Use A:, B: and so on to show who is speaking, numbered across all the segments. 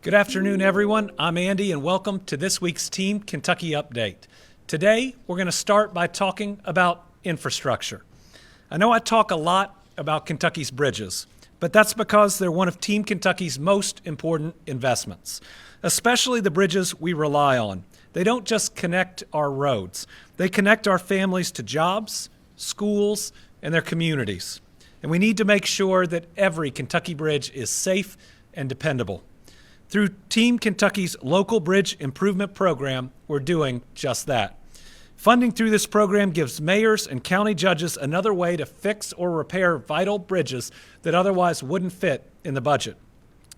A: Good afternoon, everyone. I'm Andy, and welcome to this week's Team Kentucky Update. Today, we're going to start by talking about infrastructure. I know I talk a lot about Kentucky's bridges, but that's because they're one of Team Kentucky's most important investments, especially the bridges we rely on. They don't just connect our roads. They connect our families to jobs, schools, and their communities. And we need to make sure that every Kentucky bridge is safe and dependable. Through Team Kentucky's local bridge improvement program, we're doing just that. Funding through this program gives mayors and county judges another way to fix or repair vital bridges that otherwise wouldn't fit in the budget.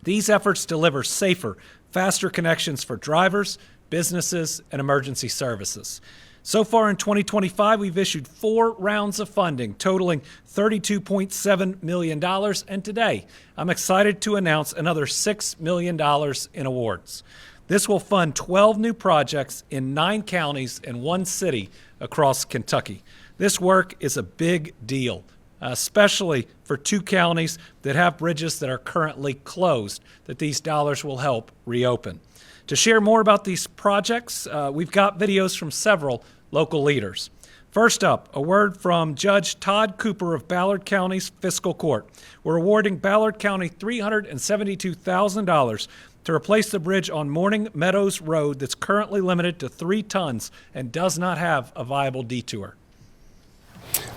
A: These efforts deliver safer, faster connections for drivers, businesses, and emergency services. So far in 2025, we've issued 4 rounds of funding totaling $32.7 million, and today I'm excited to announce another $6 million in awards. This will fund 12 new projects in 9 counties and 1 city across Kentucky. This work is a big deal, especially for 2 counties that have bridges that are currently closed, that these dollars will help reopen. To share more about these projects, we've got videos from several local leaders. First up, a word from Judge Todd Cooper of Ballard County's Fiscal Court. We're awarding Ballard County $372,000 to replace the bridge on Morning Meadows Road that's currently limited to 3 tons and does not have a viable detour.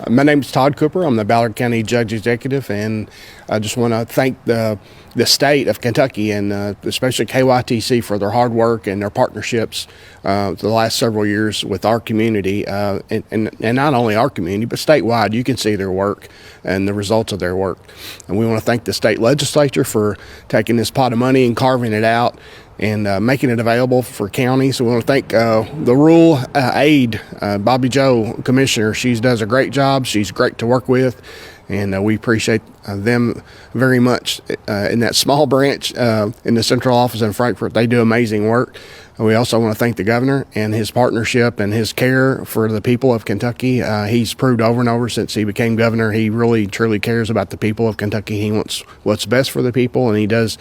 B: My name is Todd Cooper. I'm the Ballard County Judge Executive, and I just want to thank the state of Kentucky and especially KYTC for their hard work and their partnerships the last several years with our community, and not only our community, but statewide. You can see their work and the results of their work. And we want to thank the state legislature for taking this pot of money and carving it out and making it available for counties. So we want to thank the rural aide, Bobby Joe, Commissioner. She does a great job. She's great to work with, and we appreciate them very much in that small branch in the central office in Frankfort. They do amazing work. We also want to thank the governor and his partnership and his care for the people of Kentucky. He's proved over and over since he became governor, he really truly cares about the people of Kentucky. He wants what's best for the people, and he goes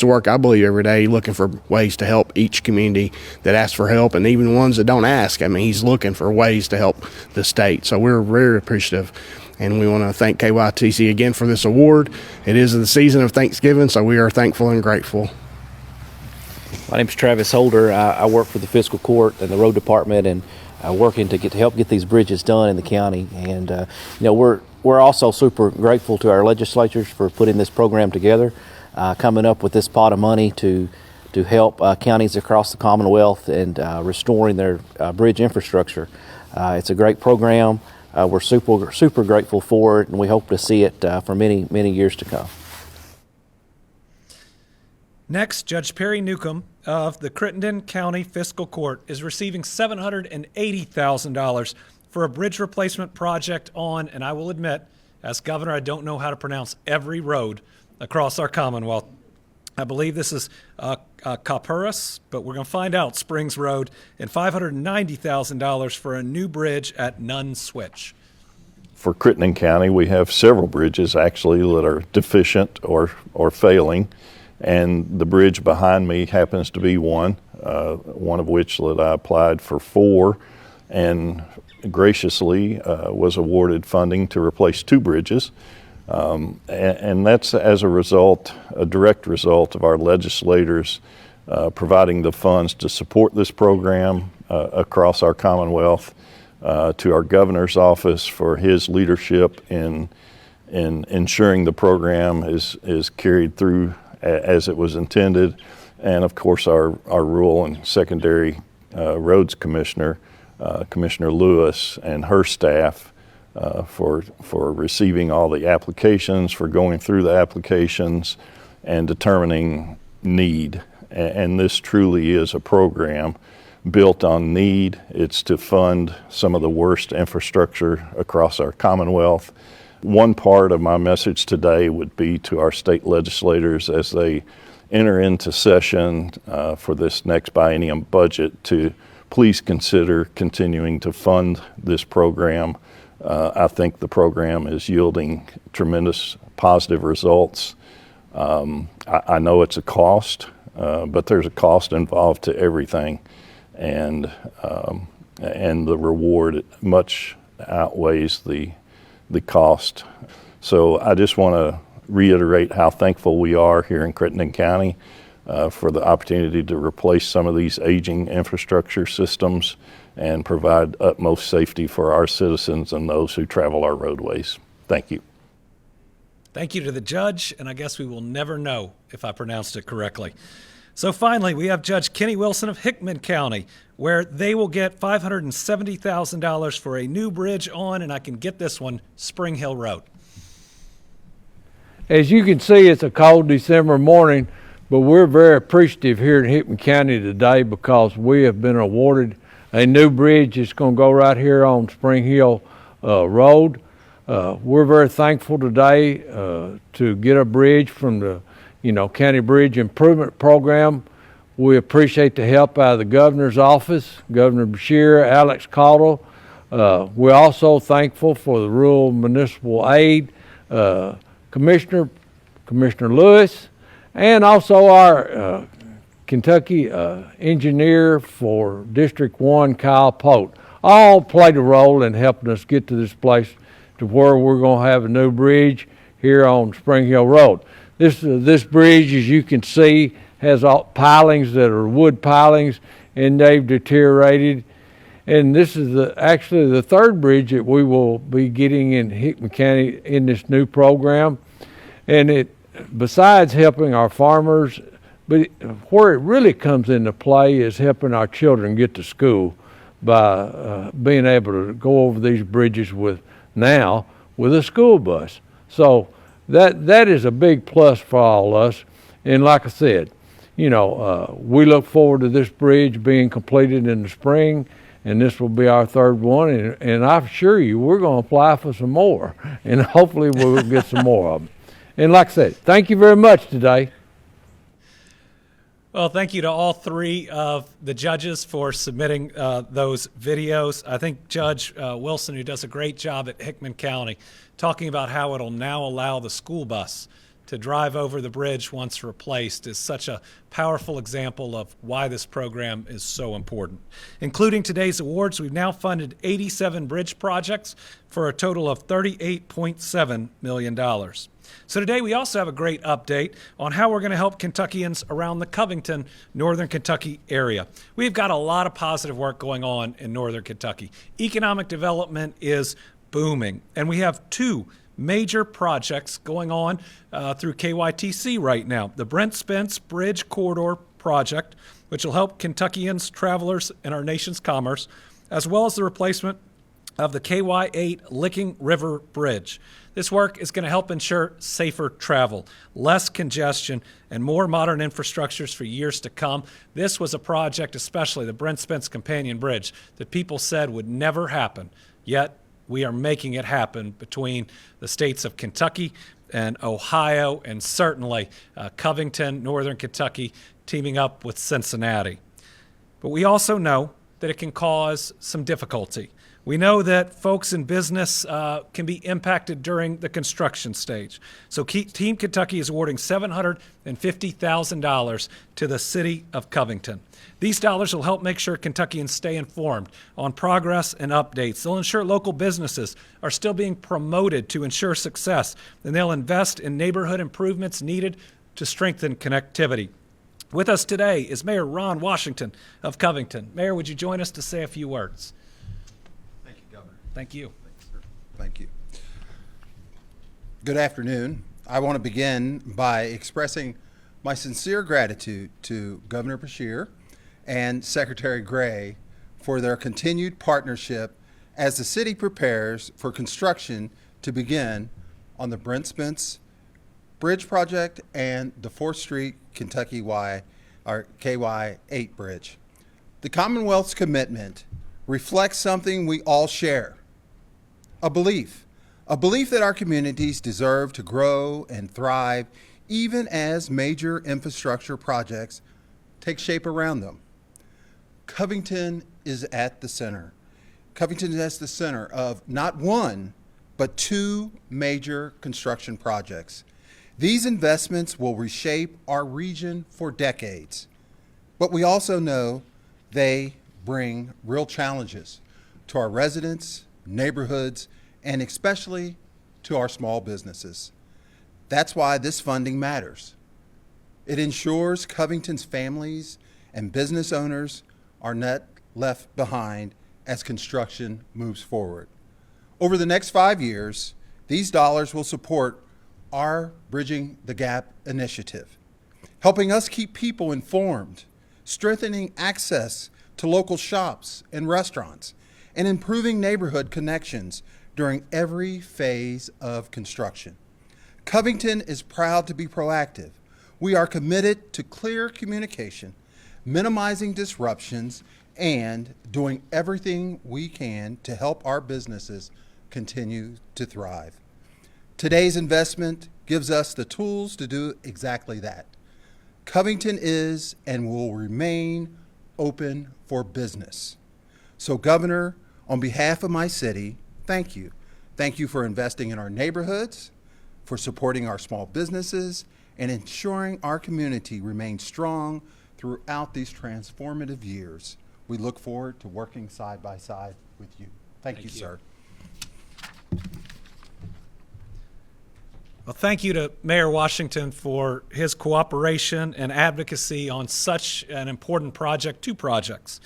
B: to work, I believe, every day looking for ways to help each community that asks for help, and even ones that don't ask. I mean, he's looking for ways to help the state. So we're very appreciative. And we want to thank KYTC again for this award. It is the season of Thanksgiving, so we are thankful and grateful.
C: My name is Travis Holder. I work for the Fiscal Court and the Road Department, and working to help get these bridges done in the county. And we're also super grateful to our legislatures for putting this program together, coming up with this pot of money to help counties across the Commonwealth and restoring their bridge infrastructure. It's a great program. We're super grateful for it, and we hope to see it for many, many years to come.
A: Next, Judge Perry Newcomb of the Crittenden County Fiscal Court is receiving $780,000 for a bridge replacement project on, and I will admit, as governor, I don't know how to pronounce every road across our Commonwealth. I believe this is Copperas, but we're going to find out, Springs Road, and $590,000 for a new bridge at Nunn Switch.
D: For Crittenden County, we have several bridges actually that are deficient or failing, and the bridge behind me happens to be one of which that I applied for 4 and graciously was awarded funding to replace 2 bridges. And that's as a direct result of our legislators providing the funds to support this program across our Commonwealth, to our governor's office for his leadership in ensuring the program is carried through as it was intended, and of course our rural and secondary roads commissioner, Commissioner Lewis, and her staff for receiving all the applications, for going through the applications and determining need. And this truly is a program built on need. It's to fund some of the worst infrastructure across our Commonwealth. One part of my message today would be to our state legislators as they enter into session for this next biennium budget to please consider continuing to fund this program. I think the program is yielding tremendous positive results. I know it's a cost, but there's a cost involved to everything, and the reward much outweighs the cost. So I just want to reiterate how thankful we are here in Crittenden County for the opportunity to replace some of these aging infrastructure systems and provide utmost safety for our citizens and those who travel our roadways. Thank you.
A: Thank you to the judge, and I guess we will never know if I pronounced it correctly. So finally, we have Judge Kenny Wilson of Hickman County, where they will get $570,000 for a new bridge on, and I can get this one, Spring Hill Road.
E: As you can see, it's a cold December morning, but we're very appreciative here in Hickman County today because we have been awarded a new bridge. It's going to go right here on Spring Hill Road. We're very thankful today to get a bridge from the County Bridge Improvement Program. We appreciate the help out of the governor's office, Governor Beshear, Alex Caudill. We're also thankful for the Rural Municipal Aid Commissioner Lewis, and also our Kentucky engineer for District 1, Kyle Pote. All played a role in helping us get to this place to where we're going to have a new bridge here on Spring Hill Road. This bridge, as you can see, has all pilings that are wood pilings, and they've deteriorated. And this is actually the third bridge that we will be getting in Hickman County in this new program. And it, besides helping our farmers, but where it really comes into play is helping our children get to school by being able to go over these bridges with a school bus. So that is a big plus for all of us. And like I said, we look forward to this bridge being completed in the spring, and this will be our third one. And I assure you, we're going to apply for some more, and hopefully we'll get some more of them. And like I said, thank you very much today.
A: Well, thank you to all three of the judges for submitting those videos. I think Judge Wilson, who does a great job at Hickman County, talking about how it'll now allow the school bus to drive over the bridge once replaced, is such a powerful example of why this program is so important. Including today's awards, we've now funded 87 bridge projects for a total of $38.7 million. So today we also have a great update on how we're going to help Kentuckians around the Covington, Northern Kentucky area. We've got a lot of positive work going on in Northern Kentucky. Economic development is booming, and we have two major projects going on through KYTC right now. The Brent Spence Bridge Corridor Project, which will help Kentuckians, travelers, and our nation's commerce, as well as the replacement of the KY8 Licking River Bridge. This work is going to help ensure safer travel, less congestion, and more modern infrastructures for years to come. This was a project, especially the Brent Spence Companion Bridge, that people said would never happen, yet we are making it happen between the states of Kentucky and Ohio, and certainly Covington, Northern Kentucky, teaming up with Cincinnati. But we also know that it can cause some difficulty. We know that folks in business can be impacted during the construction stage. So Team Kentucky is awarding $750,000 to the city of Covington. These dollars will help make sure Kentuckians stay informed on progress and updates. They'll ensure local businesses are still being promoted to ensure success, and they'll invest in neighborhood improvements needed to strengthen connectivity. With us today is Mayor Ron Washington of Covington. Mayor, would you join us to say a few words? Thank you.
F: Thank you. Good afternoon. I want to begin by expressing my sincere gratitude to Governor Beshear and Secretary Gray for their continued partnership as the city prepares for construction to begin on the Brent Spence Bridge Project and the 4th Street Kentucky KY8 Bridge. The Commonwealth's commitment reflects something we all share. A belief that our communities deserve to grow and thrive even as major infrastructure projects take shape around them. Covington is at the center. Covington is at the center of not one, but two major construction projects. These investments will reshape our region for decades, but we also know they bring real challenges to our residents, neighborhoods, and especially to our small businesses. That's why this funding matters. It ensures Covington's families and business owners are not left behind as construction moves forward. Over the next 5 years, these dollars will support our Bridging the Gap initiative, helping us keep people informed, strengthening access to local shops and restaurants, and improving neighborhood connections during every phase of construction. Covington is proud to be proactive. We are committed to clear communication, minimizing disruptions, and doing everything we can to help our businesses continue to thrive. Today's investment gives us the tools to do exactly that. Covington is and will remain open for business. So, Governor, on behalf of my city, thank you. Thank you for investing in our neighborhoods, for supporting our small businesses, and ensuring our community remains strong throughout these transformative years. We look forward to working side by side with you. Thank you, sir.
A: Well, thank you to Mayor Washington for his cooperation and advocacy on such an important project, 2 projects.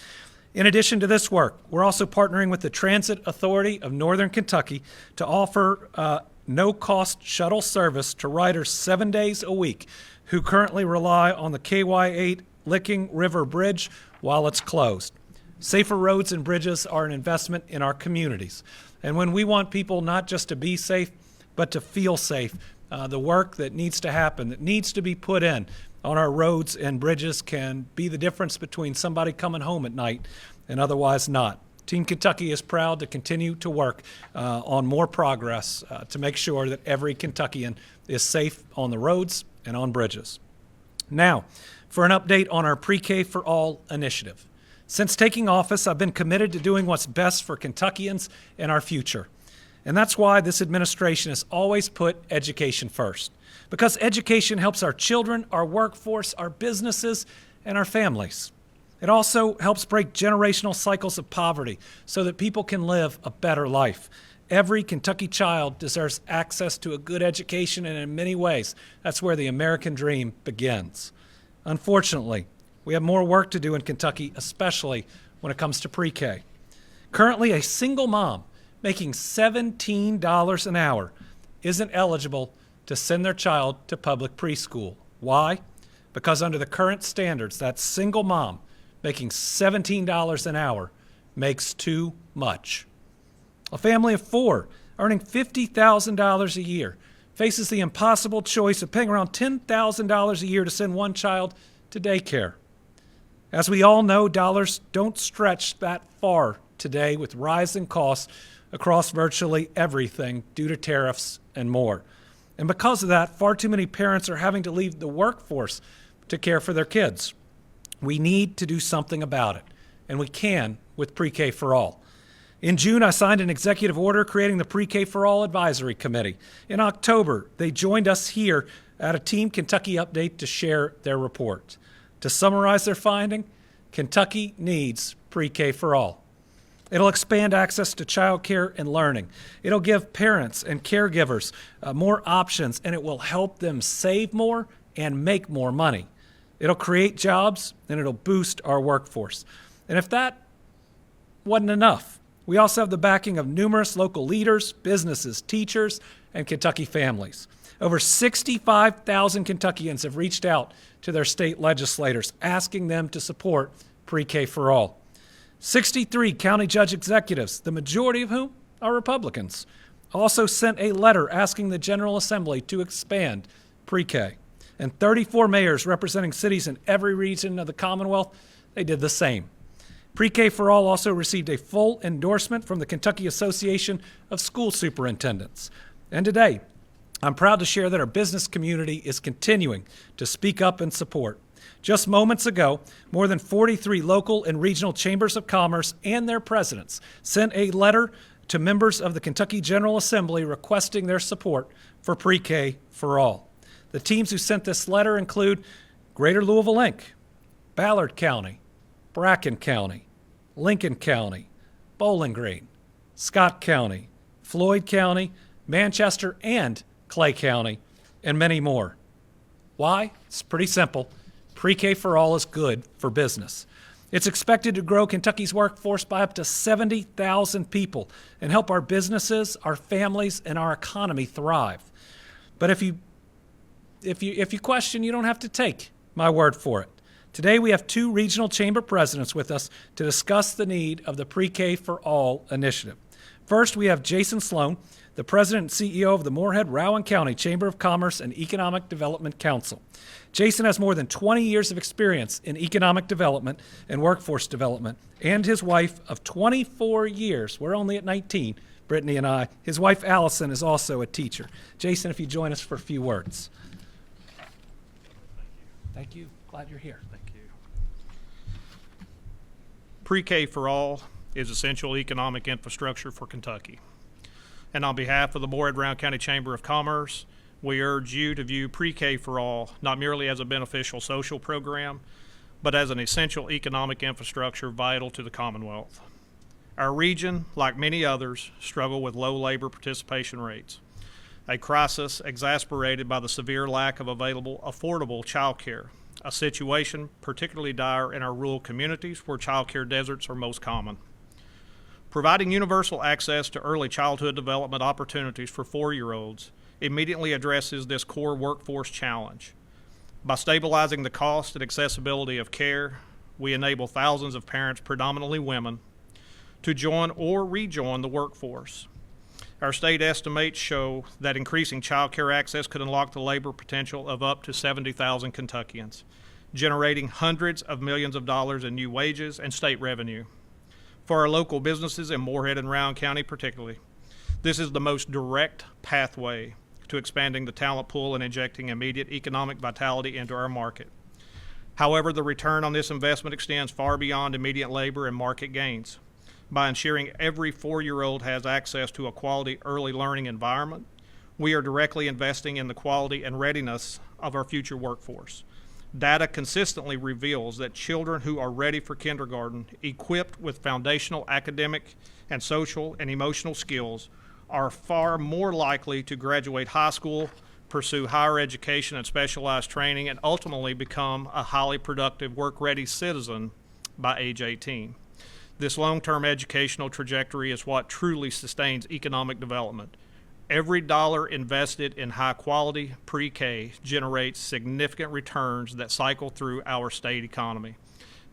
A: In addition to this work, we're also partnering with the Transit Authority of Northern Kentucky to offer no-cost shuttle service to riders 7 days a week who currently rely on the KY8 Licking River Bridge while it's closed. Safer roads and bridges are an investment in our communities. And when we want people not just to be safe, but to feel safe, the work that needs to happen, that needs to be put in on our roads and bridges can be the difference between somebody coming home at night and otherwise not. Team Kentucky is proud to continue to work on more progress to make sure that every Kentuckian is safe on the roads and on bridges. Now, for an update on our Pre-K for All initiative. Since taking office, I've been committed to doing what's best for Kentuckians and our future. And that's why this administration has always put education first. Because education helps our children, our workforce, our businesses, and our families. It also helps break generational cycles of poverty so that people can live a better life. Every Kentucky child deserves access to a good education, and in many ways, that's where the American dream begins. Unfortunately, we have more work to do in Kentucky, especially when it comes to pre-K. Currently, a single mom making $17 an hour isn't eligible to send their child to public preschool. Why? Because under the current standards, that single mom making $17 an hour makes too much. A family of 4 earning $50,000 a year faces the impossible choice of paying around $10,000 a year to send one child to daycare. As we all know, dollars don't stretch that far today with rising costs across virtually everything due to tariffs and more. And because of that, far too many parents are having to leave the workforce to care for their kids. We need to do something about it, and we can with Pre-K for All. In June, I signed an executive order creating the Pre-K for All Advisory Committee. In October, they joined us here at a Team Kentucky update to share their report. To summarize their finding, Kentucky needs Pre-K for All. It'll expand access to child care and learning. It'll give parents and caregivers more options, and it will help them save more and make more money. It'll create jobs, and it'll boost our workforce. And if that wasn't enough, we also have the backing of numerous local leaders, businesses, teachers, and Kentucky families. Over 65,000 Kentuckians have reached out to their state legislators asking them to support Pre-K for All. 63 county judge executives, the majority of whom are Republicans, also sent a letter asking the General Assembly to expand Pre-K. And 34 mayors representing cities in every region of the Commonwealth, they did the same. Pre-K for All also received a full endorsement from the Kentucky Association of School Superintendents. And today, I'm proud to share that our business community is continuing to speak up and support. Just moments ago, more than 43 local and regional chambers of commerce and their presidents sent a letter to members of the Kentucky General Assembly requesting their support for Pre-K for All. The teams who sent this letter include Greater Louisville Inc., Ballard County, Bracken County, Lincoln County, Bowling Green, Scott County, Floyd County, Manchester, and Clay County, and many more. Why? It's pretty simple. Pre-K for all is good for business. It's expected to grow Kentucky's workforce by up to 70,000 people and help our businesses, our families, and our economy thrive. But if you question, you don't have to take my word for it. Today we have two regional chamber presidents with us to discuss the need of the Pre-K for All initiative. First, we have Jason Sloan, the president and CEO of the Morehead-Rowan County Chamber of Commerce and Economic Development Council. Jason has more than 20 years of experience in economic development and workforce development, and his wife of 24 years, we're only at 19, Brittany and I, his wife Allison is also a teacher. Jason, if you join us for a few words. Thank you. Glad you're here.
G: Thank you. Pre-K for All is essential economic infrastructure for Kentucky. And on behalf of the Morehead-Rowan County Chamber of Commerce, we urge you to view Pre-K for All not merely as a beneficial social program, but as an essential economic infrastructure vital to the Commonwealth. Our region, like many others, struggle with low labor participation rates, a crisis exacerbated by the severe lack of available, affordable child care, a situation particularly dire in our rural communities where child care deserts are most common. Providing universal access to early childhood development opportunities for 4-year-olds immediately addresses this core workforce challenge. By stabilizing the cost and accessibility of care, we enable thousands of parents, predominantly women, to join or rejoin the workforce. Our state estimates show that increasing child care access could unlock the labor potential of up to 70,000 Kentuckians, generating hundreds of millions of dollars in new wages and state revenue. For our local businesses in Morehead and Rowan County particularly, this is the most direct pathway to expanding the talent pool and injecting immediate economic vitality into our market. However, the return on this investment extends far beyond immediate labor and market gains. By ensuring every 4-year-old has access to a quality early learning environment, we are directly investing in the quality and readiness of our future workforce. Data consistently reveals that children who are ready for kindergarten, equipped with foundational academic and social and emotional skills, are far more likely to graduate high school, pursue higher education and specialized training, and ultimately become a highly productive, work-ready citizen by age 18. This long-term educational trajectory is what truly sustains economic development. Every dollar invested in high-quality pre-K generates significant returns that cycle through our state economy,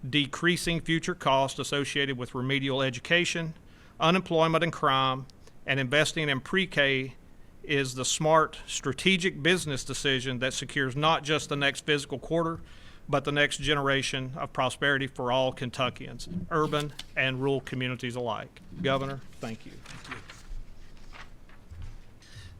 G: decreasing future costs associated with remedial education, unemployment, and crime. And investing in pre-K is the smart, strategic business decision that secures not just the next fiscal quarter, but the next generation of prosperity for all Kentuckians, urban and rural communities alike. Governor, thank you.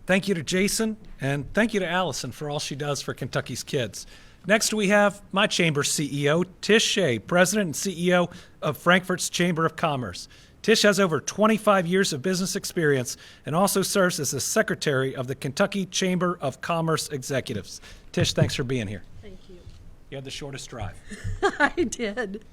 A: Thank you to Jason, and thank you to Allison for all she does for Kentucky's kids. Next, we have my chamber's CEO, Tish Shea, president and CEO of Frankfort's Chamber of Commerce. Tish has over 25 years of business experience and also serves as the secretary of the Kentucky Chamber of Commerce Executives. Tish, thanks for being here.
H: Thank you.
A: You had the shortest drive.
H: I did.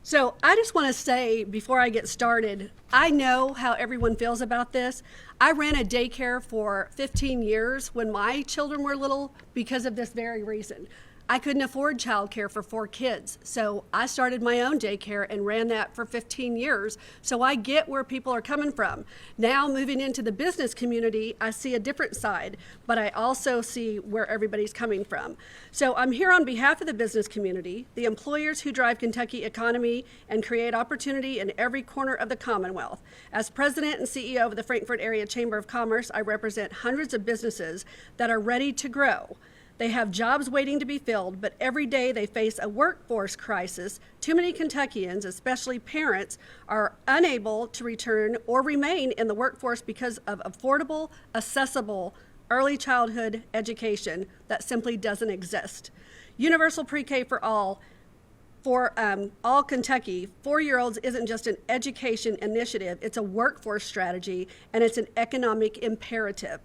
H: So I just want to say before I get started, I know how everyone feels about this. I ran a daycare for 15 years when my children were little because of this very reason. I couldn't afford childcare for 4 kids, so I started my own daycare and ran that for 15 years, so I get where people are coming from. Now, moving into the business community, I see a different side, but I also see where everybody's coming from. So I'm here on behalf of the business community, the employers who drive Kentucky economy and create opportunity in every corner of the Commonwealth. As president and CEO of the Frankfort Area Chamber of Commerce, I represent hundreds of businesses that are ready to grow. They have jobs waiting to be filled, but every day they face a workforce crisis. Too many Kentuckians, especially parents, are unable to return or remain in the workforce because of affordable, accessible early childhood education that simply doesn't exist. Universal Pre-K for all Kentucky, 4-year-olds isn't just an education initiative, it's a workforce strategy and it's an economic imperative.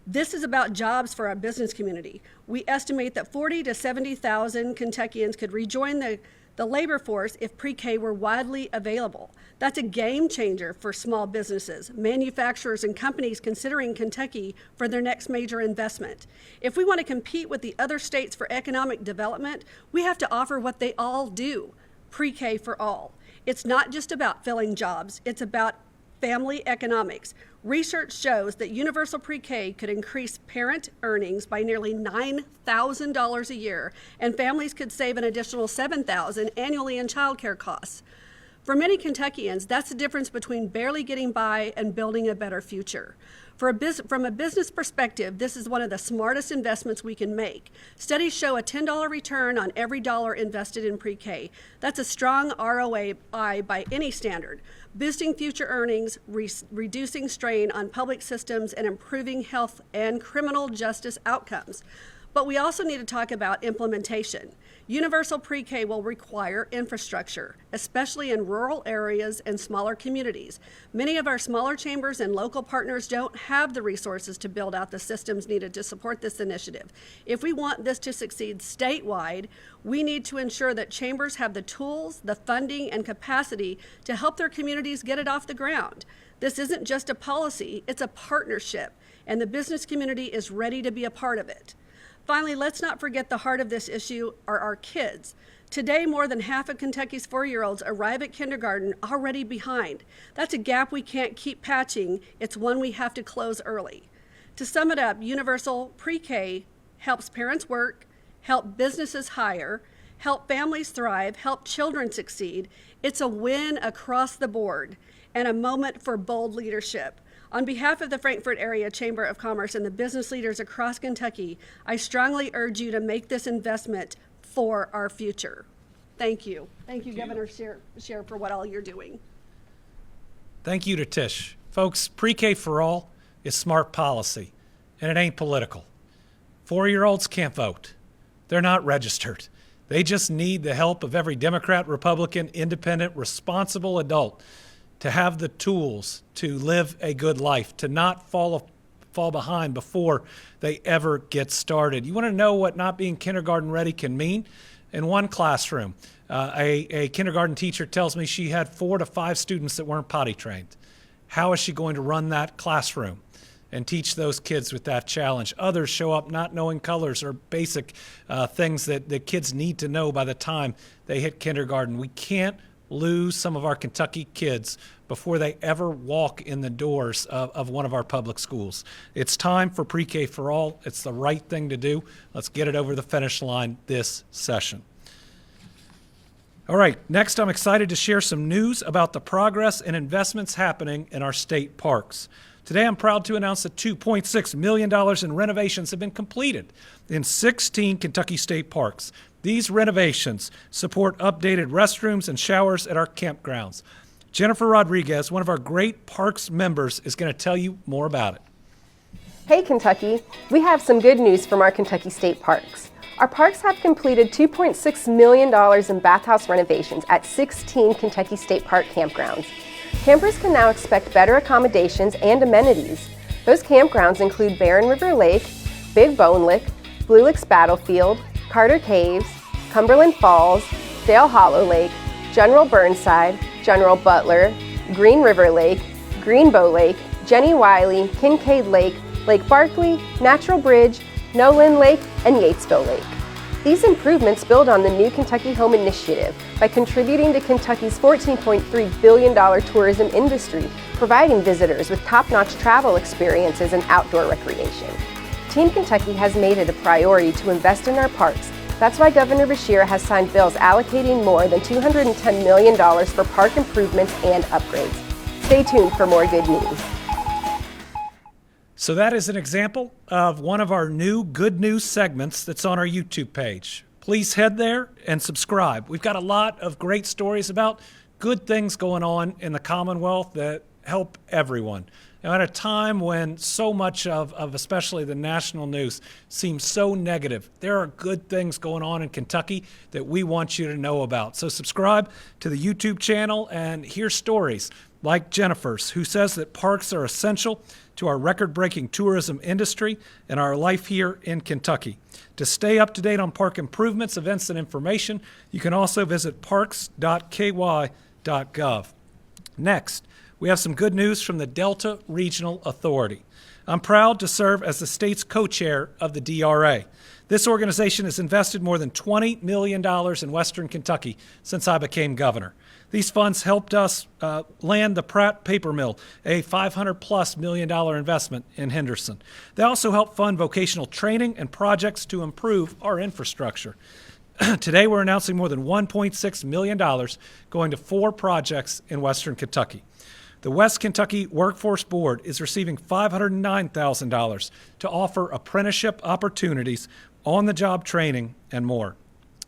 H: This is about jobs for our business community. We estimate that 40 to 70,000 Kentuckians could rejoin the labor force if pre-K were widely available. That's a game changer for small businesses, manufacturers, and companies considering Kentucky for their next major investment. If we want to compete with the other states for economic development, we have to offer what they all do, pre-K for all. It's not just about filling jobs, it's about family economics. Research shows that universal pre-K could increase parent earnings by nearly $9,000 a year, and families could save an additional $7,000 annually in childcare costs. For many Kentuckians, that's the difference between barely getting by and building a better future. From a business perspective, this is one of the smartest investments we can make. Studies show a $10 return on every dollar invested in pre-K. That's a strong ROI by any standard, boosting future earnings, reducing strain on public systems, and improving health and criminal justice outcomes. But we also need to talk about implementation. Universal pre-K will require infrastructure, especially in rural areas and smaller communities. Many of our smaller chambers and local partners don't have the resources to build out the systems needed to support this initiative. If we want this to succeed statewide, we need to ensure that chambers have the tools, the funding, and capacity to help their communities get it off the ground. This isn't just a policy, it's a partnership, and the business community is ready to be a part of it. Finally, let's not forget the heart of this issue are our kids. Today, more than half of Kentucky's 4-year-olds arrive at kindergarten already behind. That's a gap we can't keep patching. It's one we have to close early. To sum it up, universal pre-K helps parents work, help businesses hire, help families thrive, help children succeed. It's a win across the board and a moment for bold leadership. On behalf of the Frankfort Area Chamber of Commerce and the business leaders across Kentucky, I strongly urge you to make this investment for our future. Thank you. Thank you, Governor Beshear, for what all you're doing.
A: Thank you to Tish. Folks, pre-K for all is smart policy, and it ain't political. 4-year-olds can't vote. They're not registered. They just need the help of every Democrat, Republican, independent, responsible adult to have the tools to live a good life, to not fall behind before they ever get started. You want to know what not being kindergarten ready can mean? In one classroom, a kindergarten teacher tells me she had 4 to 5 students that weren't potty trained. How is she going to run that classroom and teach those kids with that challenge? Others show up not knowing colors or basic things that the kids need to know by the time they hit kindergarten. We can't lose some of our Kentucky kids before they ever walk in the doors of one of our public schools. It's time for pre-K for all. It's the right thing to do. Let's get it over the finish line this session. All right, next I'm excited to share some news about the progress and investments happening in our state parks. Today I'm proud to announce that $2.6 million in renovations have been completed in 16 Kentucky state parks. These renovations support updated restrooms and showers at our campgrounds. Jennifer Rodriguez, one of our Great Parks members, is going to tell you more about it.
I: Hey Kentucky, we have some good news from our Kentucky state parks. Our parks have completed $2.6 million in bathhouse renovations at 16 Kentucky state park campgrounds. Campers can now expect better accommodations and amenities. Those campgrounds include Barren River Lake, Big Bone Lick, Blue Licks Battlefield, Carter Caves, Cumberland Falls, Dale Hollow Lake, General Burnside, General Butler, Green River Lake, Greenbow Lake, Jenny Wiley, Kincaid Lake, Lake Barkley, Natural Bridge, Nolan Lake, and Yatesville Lake. These improvements build on the New Kentucky Home Initiative by contributing to Kentucky's $14.3 billion tourism industry, providing visitors with top-notch travel experiences and outdoor recreation. Team Kentucky has made it a priority to invest in our parks. That's why Governor Beshear has signed bills allocating more than $210 million for park improvements and upgrades. Stay tuned for more good news.
A: So that is an example of one of our new good news segments that's on our YouTube page. Please head there and subscribe. We've got a lot of great stories about good things going on in the Commonwealth that help everyone. Now, at a time when so much of especially the national news seems so negative, there are good things going on in Kentucky that we want you to know about. So subscribe to the YouTube channel and hear stories like Jennifer's, who says that parks are essential to our record-breaking tourism industry and our life here in Kentucky. To stay up to date on park improvements, events, and information, you can also visit parks.ky.gov. Next, we have some good news from the Delta Regional Authority. I'm proud to serve as the state's co-chair of the DRA. This organization has invested more than $20 million in Western Kentucky since I became governor. These funds helped us land the Pratt Paper Mill, a $500+ million investment in Henderson. They also help fund vocational training and projects to improve our infrastructure. Today, we're announcing more than $1.6 million going to 4 projects in Western Kentucky. The West Kentucky Workforce Board is receiving $509,000 to offer apprenticeship opportunities, on-the-job training, and more.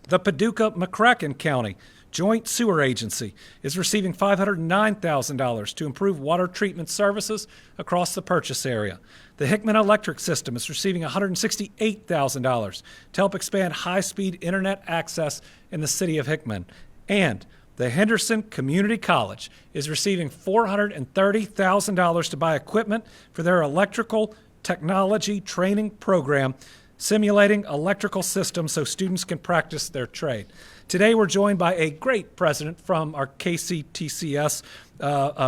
A: The Paducah-McCracken County Joint Sewer Agency is receiving $509,000 to improve water treatment services across the Purchase area. The Hickman Electric System is receiving $168,000 to help expand high-speed internet access in the city of Hickman. And the Henderson Community College is receiving $430,000 to buy equipment for their electrical technology training program, simulating electrical systems so students can practice their trade. Today, we're joined by a great president from our KCTCS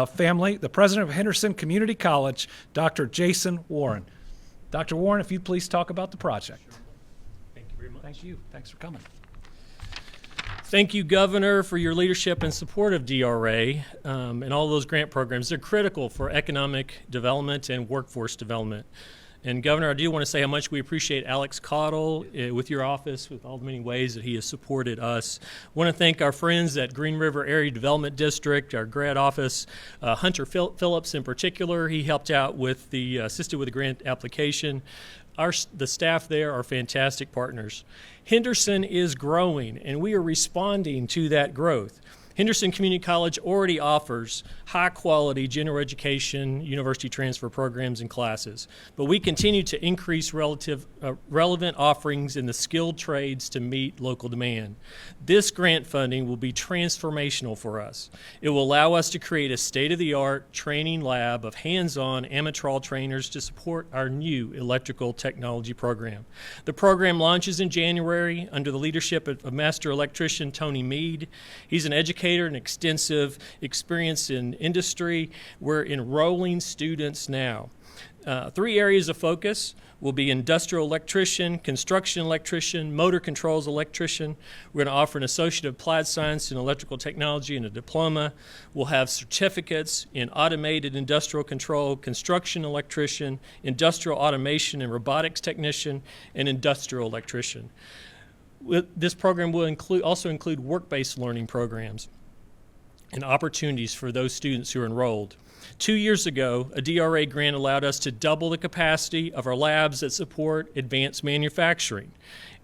A: family, the president of Henderson Community College, Dr. Jason Warren. Dr. Warren, if you'd please talk about the project.
J: Sure. Thank you very much.
A: Thank you. Thanks for coming.
J: Thank you, Governor, for your leadership and support of DRA and all those grant programs. They're critical for economic development and workforce development. And Governor, I do want to say how much we appreciate Alex Cottle with your office, with all the many ways that he has supported us. I want to thank our friends at Green River Area Development District, our grad office, Hunter Phillips in particular. He helped out with assisted with the grant application. The staff there are fantastic partners. Henderson is growing, and we are responding to that growth. Henderson Community College already offers high-quality general education university transfer programs and classes, but we continue to increase relevant offerings in the skilled trades to meet local demand. This grant funding will be transformational for us. It will allow us to create a state-of-the-art training lab of hands-on Amatrol trainers to support our new electrical technology program. The program launches in January under the leadership of Master Electrician Tony Mead. He's an educator and extensive experience in industry. We're enrolling students now. 3 areas of focus will be industrial electrician, construction electrician, motor controls electrician. We're going to offer an Associate of Applied Science in Electrical Technology and a diploma. We'll have certificates in automated industrial control, construction electrician, industrial automation and robotics technician, and industrial electrician. This program will also include work-based learning programs and opportunities for those students who are enrolled. 2 years ago, a DRA grant allowed us to double the capacity of our labs that support advanced manufacturing.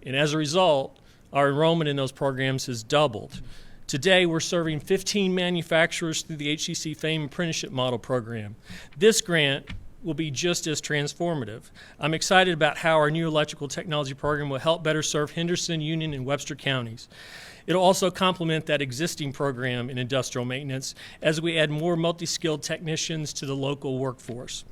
J: And as a result, our enrollment in those programs has doubled. Today, we're serving 15 manufacturers through the HCC FAME Apprenticeship Model Program. This grant will be just as transformative. I'm excited about how our new electrical technology program will help better serve Henderson, Union, and Webster counties. It'll also complement that existing program in industrial maintenance as we add more multi-skilled technicians to the local workforce.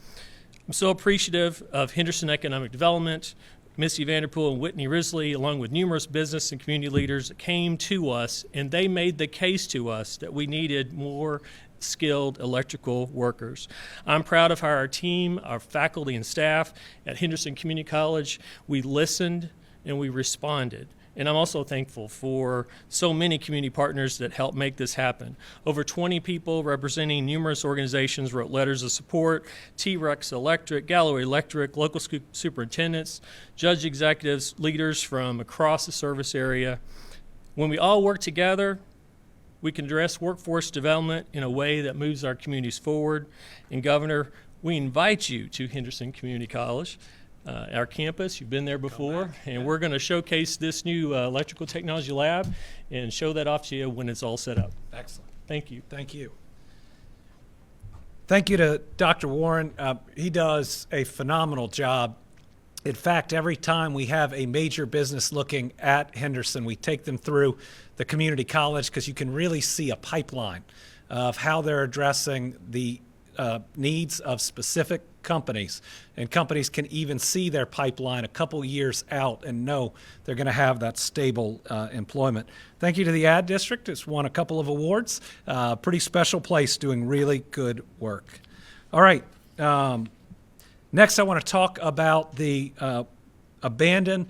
J: I'm so appreciative of Henderson Economic Development, Missy Vanderpool and Whitney Risley, along with numerous business and community leaders that came to us, and they made the case to us that we needed more skilled electrical workers. I'm proud of how our team, our faculty and staff at Henderson Community College, we listened and we responded. And I'm also thankful for so many community partners that helped make this happen. Over 20 people representing numerous organizations wrote letters of support: T-Rex Electric, Galloway Electric, local superintendents, judge executives, leaders from across the service area. When we all work together, we can address workforce development in a way that moves our communities forward. And Governor, we invite you to Henderson Community College, our campus. You've been there before, and we're going to showcase this new electrical technology lab and show that off to you when it's all set up.
A: Excellent.
J: Thank you.
A: Thank you. Thank you to Dr. Warren. He does a phenomenal job. In fact, every time we have a major business looking at Henderson, we take them through the community college because you can really see a pipeline of how they're addressing the needs of specific companies. And companies can even see their pipeline a couple years out and know they're going to have that stable employment. Thank you to the Ad District. It's won a couple of awards. Pretty special place doing really good work. All right. Next, I want to talk about the abandoned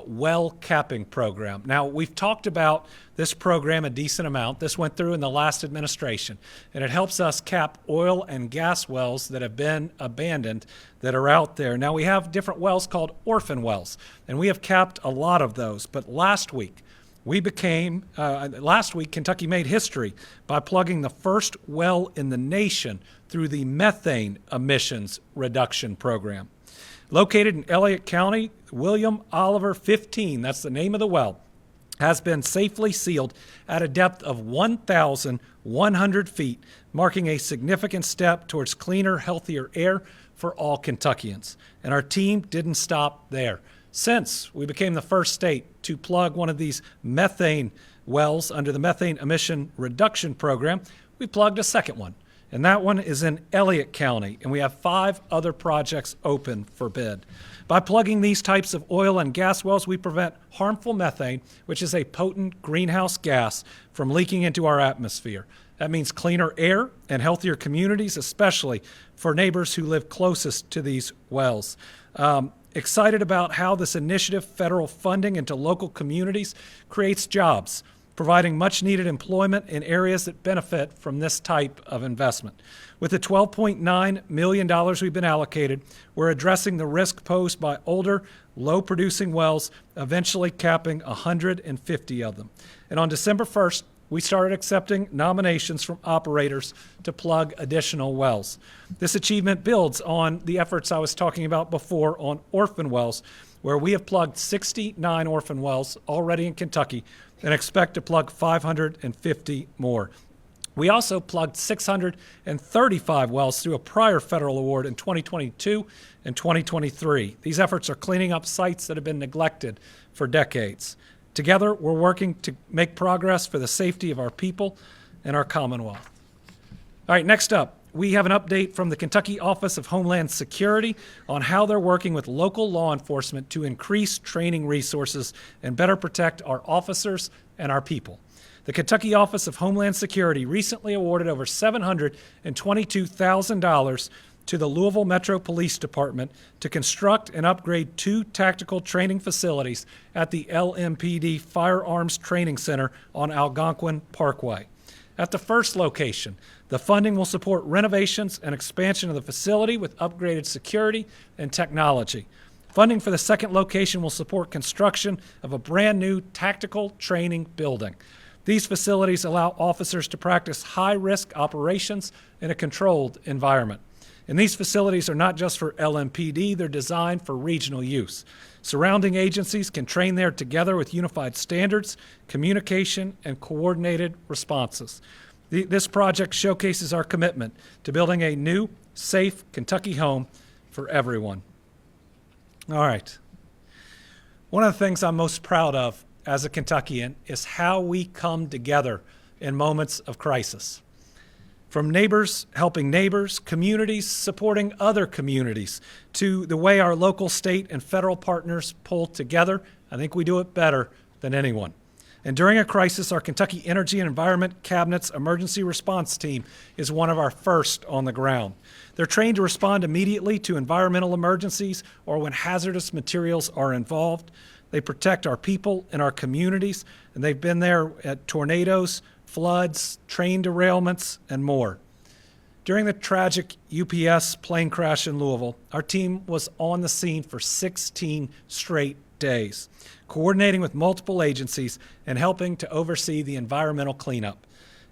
A: well capping program. Now, we've talked about this program a decent amount. This went through in the last administration, and it helps us cap oil and gas wells that have been abandoned that are out there. Now, we have different wells called orphan wells, and we have capped a lot of those. But last week, Kentucky made history by plugging the first well in the nation through the methane emissions reduction program. Located in Elliott County, William Oliver 15, that's the name of the well, has been safely sealed at a depth of 1,100 feet, marking a significant step towards cleaner, healthier air for all Kentuckians. And our team didn't stop there. Since we became the first state to plug one of these methane wells under the methane emission reduction program, we plugged a second one. And that one is in Elliott County, and we have 5 other projects open for bid. By plugging these types of oil and gas wells, we prevent harmful methane, which is a potent greenhouse gas, from leaking into our atmosphere. That means cleaner air and healthier communities, especially for neighbors who live closest to these wells. Excited about how this initiative, federal funding into local communities, creates jobs, providing much-needed employment in areas that benefit from this type of investment. With the $12.9 million we've been allocated, we're addressing the risk posed by older, low-producing wells, eventually capping 150 of them. And on December 1st, we started accepting nominations from operators to plug additional wells. This achievement builds on the efforts I was talking about before on orphan wells, where we have plugged 69 orphan wells already in Kentucky and expect to plug 550 more. We also plugged 635 wells through a prior federal award in 2022 and 2023. These efforts are cleaning up sites that have been neglected for decades. Together, we're working to make progress for the safety of our people and our Commonwealth. All right, next up, we have an update from the Kentucky Office of Homeland Security on how they're working with local law enforcement to increase training resources and better protect our officers and our people. The Kentucky Office of Homeland Security recently awarded over $722,000 to the Louisville Metro Police Department to construct and upgrade 2 tactical training facilities at the LMPD Firearms Training Center on Algonquin Parkway. At the first location, the funding will support renovations and expansion of the facility with upgraded security and technology. Funding for the second location will support construction of a brand new tactical training building. These facilities allow officers to practice high-risk operations in a controlled environment. And these facilities are not just for LMPD, they're designed for regional use. Surrounding agencies can train there together with unified standards, communication, and coordinated responses. This project showcases our commitment to building a new, safe Kentucky home for everyone. All right. One of the things I'm most proud of as a Kentuckian is how we come together in moments of crisis. From neighbors helping neighbors, communities supporting other communities, to the way our local, state, and federal partners pull together, I think we do it better than anyone. And during a crisis, our Kentucky Energy and Environment Cabinet's emergency response team is one of our first on the ground. They're trained to respond immediately to environmental emergencies or when hazardous materials are involved. They protect our people and our communities, and they've been there at tornadoes, floods, train derailments, and more. During the tragic UPS plane crash in Louisville, our team was on the scene for 16 straight days, coordinating with multiple agencies and helping to oversee the environmental cleanup.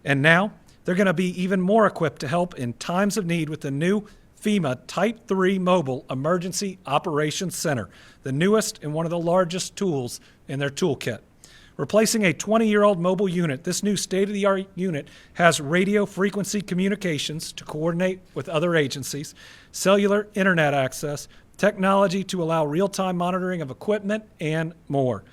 A: And now, they're going to be even more equipped to help in times of need with the new FEMA Type 3 Mobile Emergency Operations Center, the newest and one of the largest tools in their toolkit. Replacing a 20-year-old mobile unit, this new state-of-the-art unit has radio frequency communications to coordinate with other agencies, cellular internet access, technology to allow real-time monitoring of equipment, and more.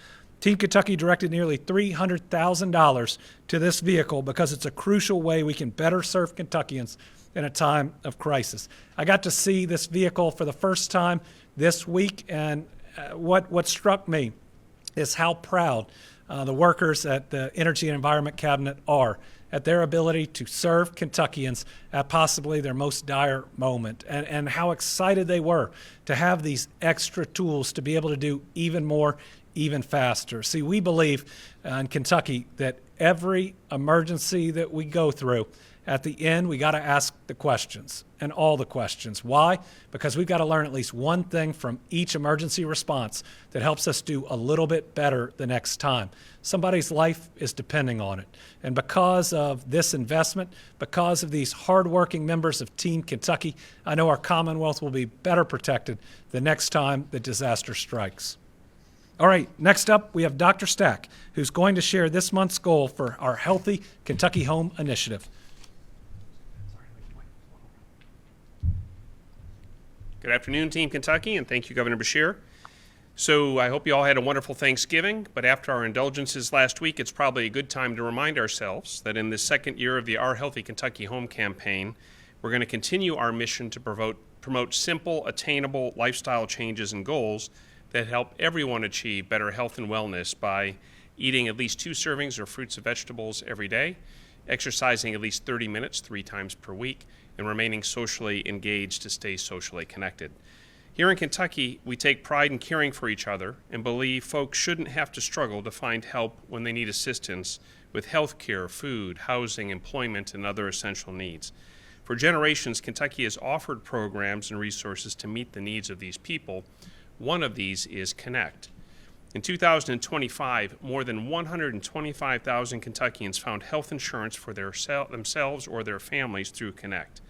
A: Team Kentucky directed nearly $300,000 to this vehicle because it's a crucial way we can better serve Kentuckians in a time of crisis. I got to see this vehicle for the first time this week, and what struck me is how proud the workers at the Energy and Environment Cabinet are at their ability to serve Kentuckians at possibly their most dire moment, and how excited they were to have these extra tools to be able to do even more, even faster. See, we believe in Kentucky that every emergency that we go through, at the end, we got to ask the questions, and all the questions. Why? Because we've got to learn at least one thing from each emergency response that helps us do a little bit better the next time. Somebody's life is depending on it. And because of this investment, because of these hardworking members of Team Kentucky, I know our Commonwealth will be better protected the next time the disaster strikes. All right, next up, we have Dr. Stack, who's going to share this month's goal for our Healthy Kentucky Home Initiative.
K: Good afternoon, Team Kentucky, and thank you, Governor Beshear. So I hope you all had a wonderful Thanksgiving, but after our indulgences last week, it's probably a good time to remind ourselves that in the second year of the Our Healthy Kentucky Home campaign, we're going to continue our mission to promote simple, attainable lifestyle changes and goals that help everyone achieve better health and wellness by eating at least 2 servings of fruits and vegetables every day, exercising at least 30 minutes 3 times per week, and remaining socially engaged to stay socially connected. Here in Kentucky, we take pride in caring for each other and believe folks shouldn't have to struggle to find help when they need assistance with health care, food, housing, employment, and other essential needs. For generations, Kentucky has offered programs and resources to meet the needs of these people. One of these is Connect. In 2025, more than 125,000 Kentuckians found health insurance for themselves or their families through Connect.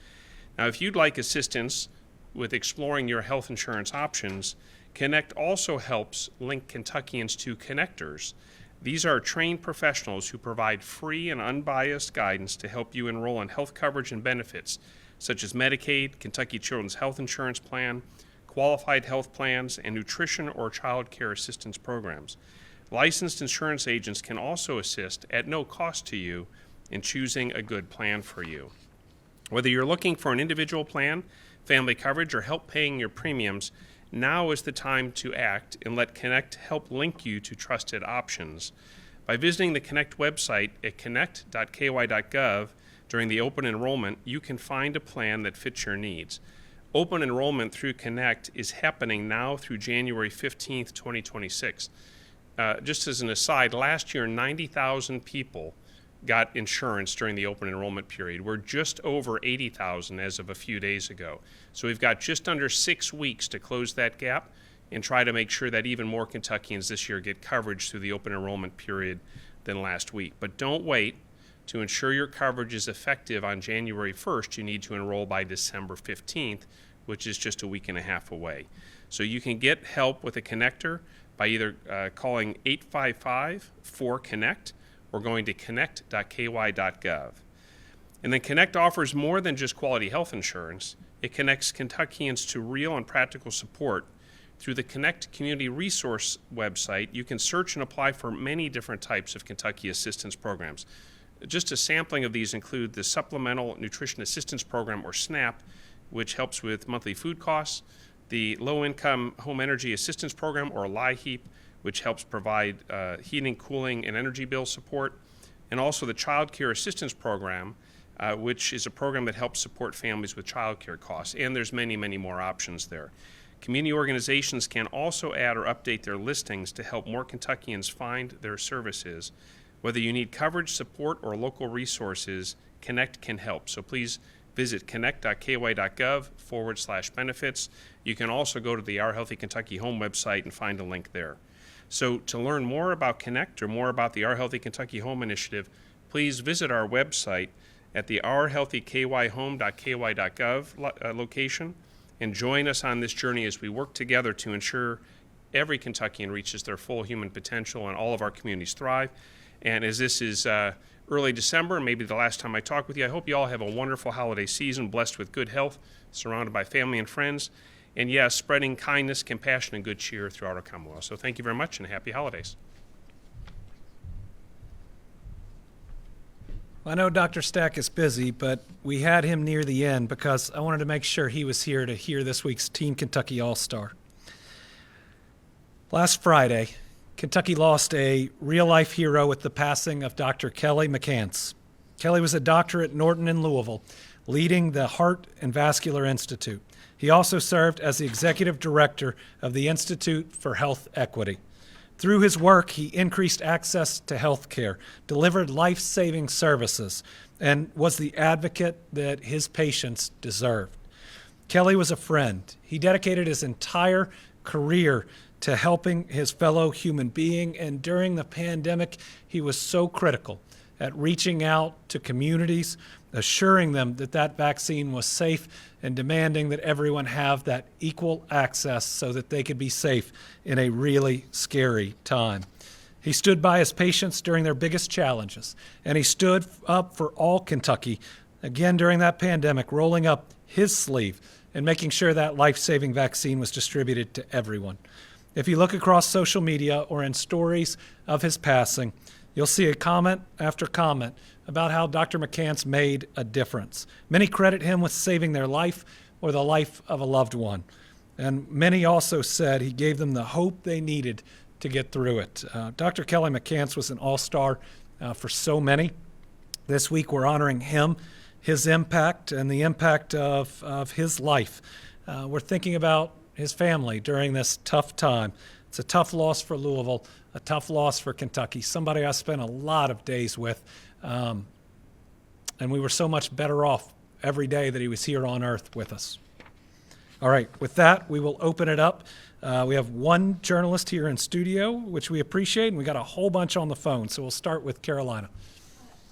K: Now, if you'd like assistance with exploring your health insurance options, Connect also helps link Kentuckians to connectors. These are trained professionals who provide free and unbiased guidance to help you enroll in health coverage and benefits, such as Medicaid, Kentucky Children's Health Insurance Plan, qualified health plans, and nutrition or child care assistance programs. Licensed insurance agents can also assist at no cost to you in choosing a good plan for you. Whether you're looking for an individual plan, family coverage, or help paying your premiums, now is the time to act and let Connect help link you to trusted options. By visiting the Connect website at connect.ky.gov during the open enrollment, you can find a plan that fits your needs. Open enrollment through Connect is happening now through January 15th, 2026. Just as an aside, last year 90,000 people got insurance during the open enrollment period. We're just over 80,000 as of a few days ago. So we've got just under 6 weeks to close that gap and try to make sure that even more Kentuckians this year get coverage through the open enrollment period than last week. But don't wait. To ensure your coverage is effective on January 1st, you need to enroll by December 15th, which is just a week and a half away. So you can get help with a connector by either calling 855-4CONNECT or going to connect.ky.gov. And then Connect offers more than just quality health insurance. It connects Kentuckians to real and practical support. Through the Connect Community Resource website, you can search and apply for many different types of Kentucky assistance programs. Just a sampling of these include the Supplemental Nutrition Assistance Program, or SNAP, which helps with monthly food costs, the Low Income Home Energy Assistance Program, or LIHEAP, which helps provide heating, cooling, and energy bill support, and also the Child Care Assistance Program, which is a program that helps support families with child care costs. And there's many, many more options there. Community organizations can also add or update their listings to help more Kentuckians find their services. Whether you need coverage, support, or local resources, Connect can help. So please visit connect.ky.gov/benefits. You can also go to the Our Healthy Kentucky Home website and find a link there. So to learn more about Connect or more about the Our Healthy Kentucky Home Initiative, please visit our website at the ourhealthykyhome.ky.gov location and join us on this journey as we work together to ensure every Kentuckian reaches their full human potential and all of our communities thrive. And as this is early December, maybe the last time I talk with you, I hope you all have a wonderful holiday season, blessed with good health, surrounded by family and friends, and yes, spreading kindness, compassion, and good cheer throughout our Commonwealth. So thank you very much, and happy holidays.
A: I know Dr. Stack is busy, but we had him near the end because I wanted to make sure he was here to hear this week's Team Kentucky All-Star. Last Friday, Kentucky lost a real-life hero with the passing of Dr. Kelly McCants. Kelly was a doctor at Norton in Louisville, leading the Heart and Vascular Institute. He also served as the executive director of the Institute for Health Equity. Through his work, he increased access to health care, delivered life-saving services, and was the advocate that his patients deserved. Kelly was a friend. He dedicated his entire career to helping his fellow human being, and during the pandemic, he was so critical at reaching out to communities, assuring them that that vaccine was safe, and demanding that everyone have that equal access so that they could be safe in a really scary time. He stood by his patients during their biggest challenges, and he stood up for all Kentucky, again during that pandemic, rolling up his sleeve and making sure that life-saving vaccine was distributed to everyone. If you look across social media or in stories of his passing, you'll see a comment after comment about how Dr. McCants made a difference. Many credit him with saving their life or the life of a loved one. And many also said he gave them the hope they needed to get through it. Dr. Kelly McCants was an all-star for so many. This week we're honoring him, his impact, and the impact of his life. We're thinking about his family during this tough time. It's a tough loss for Louisville, a tough loss for Kentucky, somebody I spent a lot of days with, and we were so much better off every day that he was here on earth with us. All right, with that, we will open it up. We have one journalist here in studio, which we appreciate, and we got a whole bunch on the phone, so we'll start with Carolina.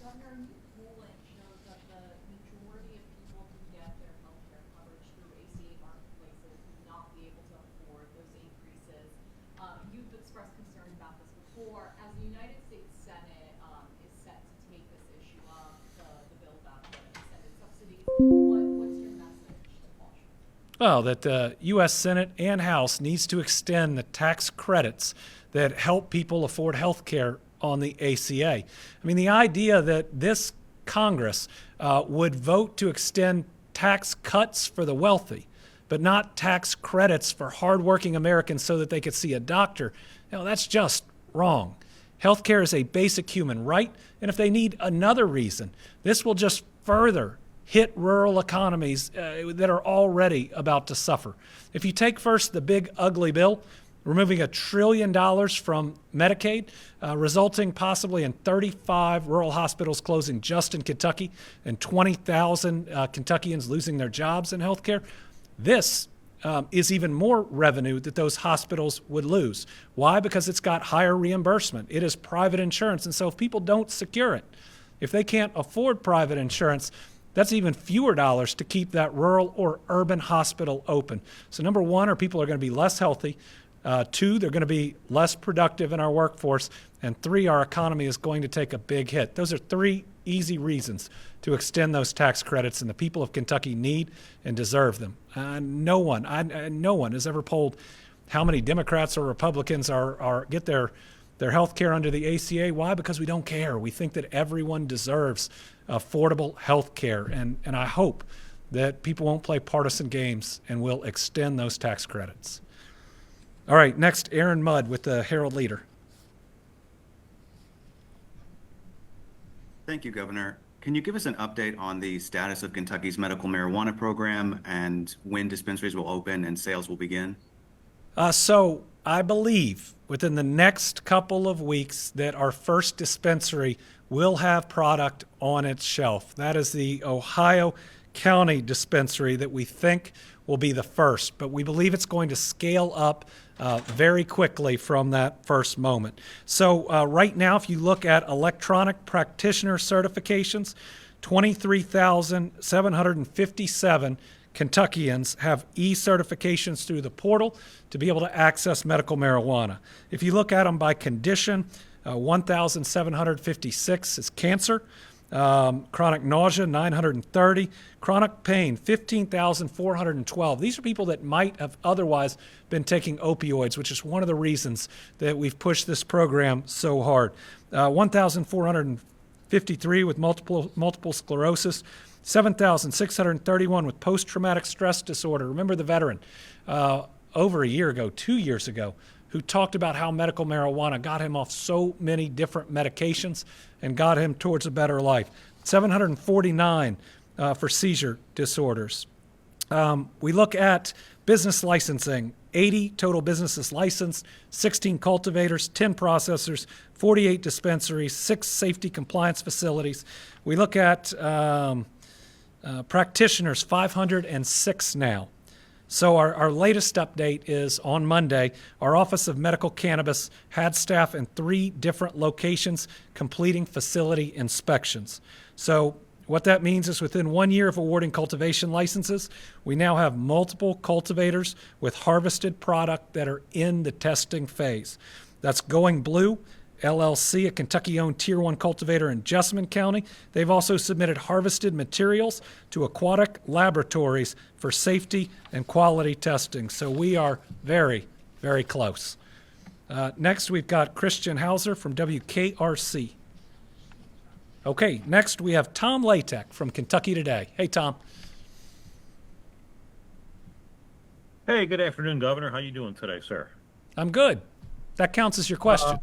L: Governor, a new polling shows that the majority of people who get their health care coverage through ACA marketplaces will not be able to afford those increases. You've expressed concern about this before. As the United States Senate is set to take this issue up, the bill about the extended subsidies, what's your message to Washington?
A: Well, that the U.S. Senate and House needs to extend the tax credits that help people afford health care on the ACA. I mean, the idea that this Congress would vote to extend tax cuts for the wealthy, but not tax credits for hardworking Americans so that they could see a doctor, that's just wrong. Health care is a basic human right, and if they need another reason, this will just further hit rural economies that are already about to suffer. If you take first the big ugly bill, removing $1 trillion from Medicaid, resulting possibly in 35 rural hospitals closing just in Kentucky and 20,000 Kentuckians losing their jobs in healthcare. This is even more revenue that those hospitals would lose. Why? Because it's got higher reimbursement. It is private insurance, and so if people don't secure it, if they can't afford private insurance, that's even fewer dollars to keep that rural or urban hospital open. So number one, our people are going to be less healthy. Two, they're going to be less productive in our workforce. And three, our economy is going to take a big hit. Those are three easy reasons to extend those tax credits, and the people of Kentucky need and deserve them. No one has ever polled how many Democrats or Republicans get their health care under the ACA. Why? Because we don't care. We think that everyone deserves affordable health care, and I hope that people won't play partisan games and will extend those tax credits. All right, next, Aaron Mudd with the Herald Leader.
M: Thank you, Governor. Can you give us an update on the status of Kentucky's medical marijuana program and when dispensaries will open and sales will begin?
A: So I believe within the next couple of weeks that our first dispensary will have product on its shelf. That is the Ohio County dispensary that we think will be the first, but we believe it's going to scale up very quickly from that first moment. So right now, if you look at electronic practitioner certifications, 23,757 Kentuckians have e-certifications through the portal to be able to access medical marijuana. If you look at them by condition, 1,756 is cancer, chronic nausea, 930, chronic pain, 15,412. These are people that might have otherwise been taking opioids, which is one of the reasons that we've pushed this program so hard. 1,400 53 with multiple sclerosis, 7,631 with post-traumatic stress disorder. Remember the veteran over a year ago, 2 years ago, who talked about how medical marijuana got him off so many different medications and got him towards a better life. 749 for seizure disorders. We look at business licensing, 80 total businesses licensed, 16 cultivators, 10 processors, 48 dispensaries, 6 safety compliance facilities. We look at practitioners, 506 now. So our latest update is on Monday. Our Office of Medical Cannabis had staff in 3 different locations completing facility inspections. So what that means is within 1 year of awarding cultivation licenses, we now have multiple cultivators with harvested product that are in the testing phase. That's Going Blue LLC, a Kentucky-owned Tier 1 cultivator in Jessamine County. They've also submitted harvested materials to aquatic laboratories for safety and quality testing. So we are very, very close. Next, we've got Christian Hauser from WKRC. Okay, next we have Tom Latek from Kentucky Today. Hey, Tom.
N: Hey, good afternoon, Governor. How you doing today, sir?
A: I'm good. That counts as your question.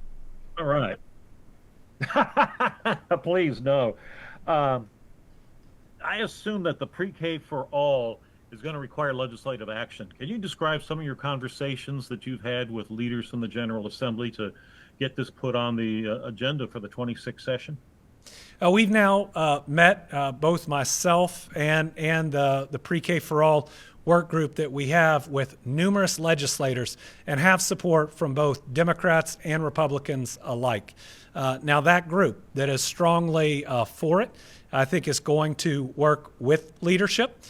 N: All right. Please, no. I assume that the pre-K for all is going to require legislative action. Can you describe some of your conversations that you've had with leaders from the General Assembly to get this put on the agenda for the 26th session?
A: We've now met, both myself and the Pre-K for All work group that we have with numerous legislators and have support from both Democrats and Republicans alike. Now that group that is strongly for it, I think is going to work with leadership.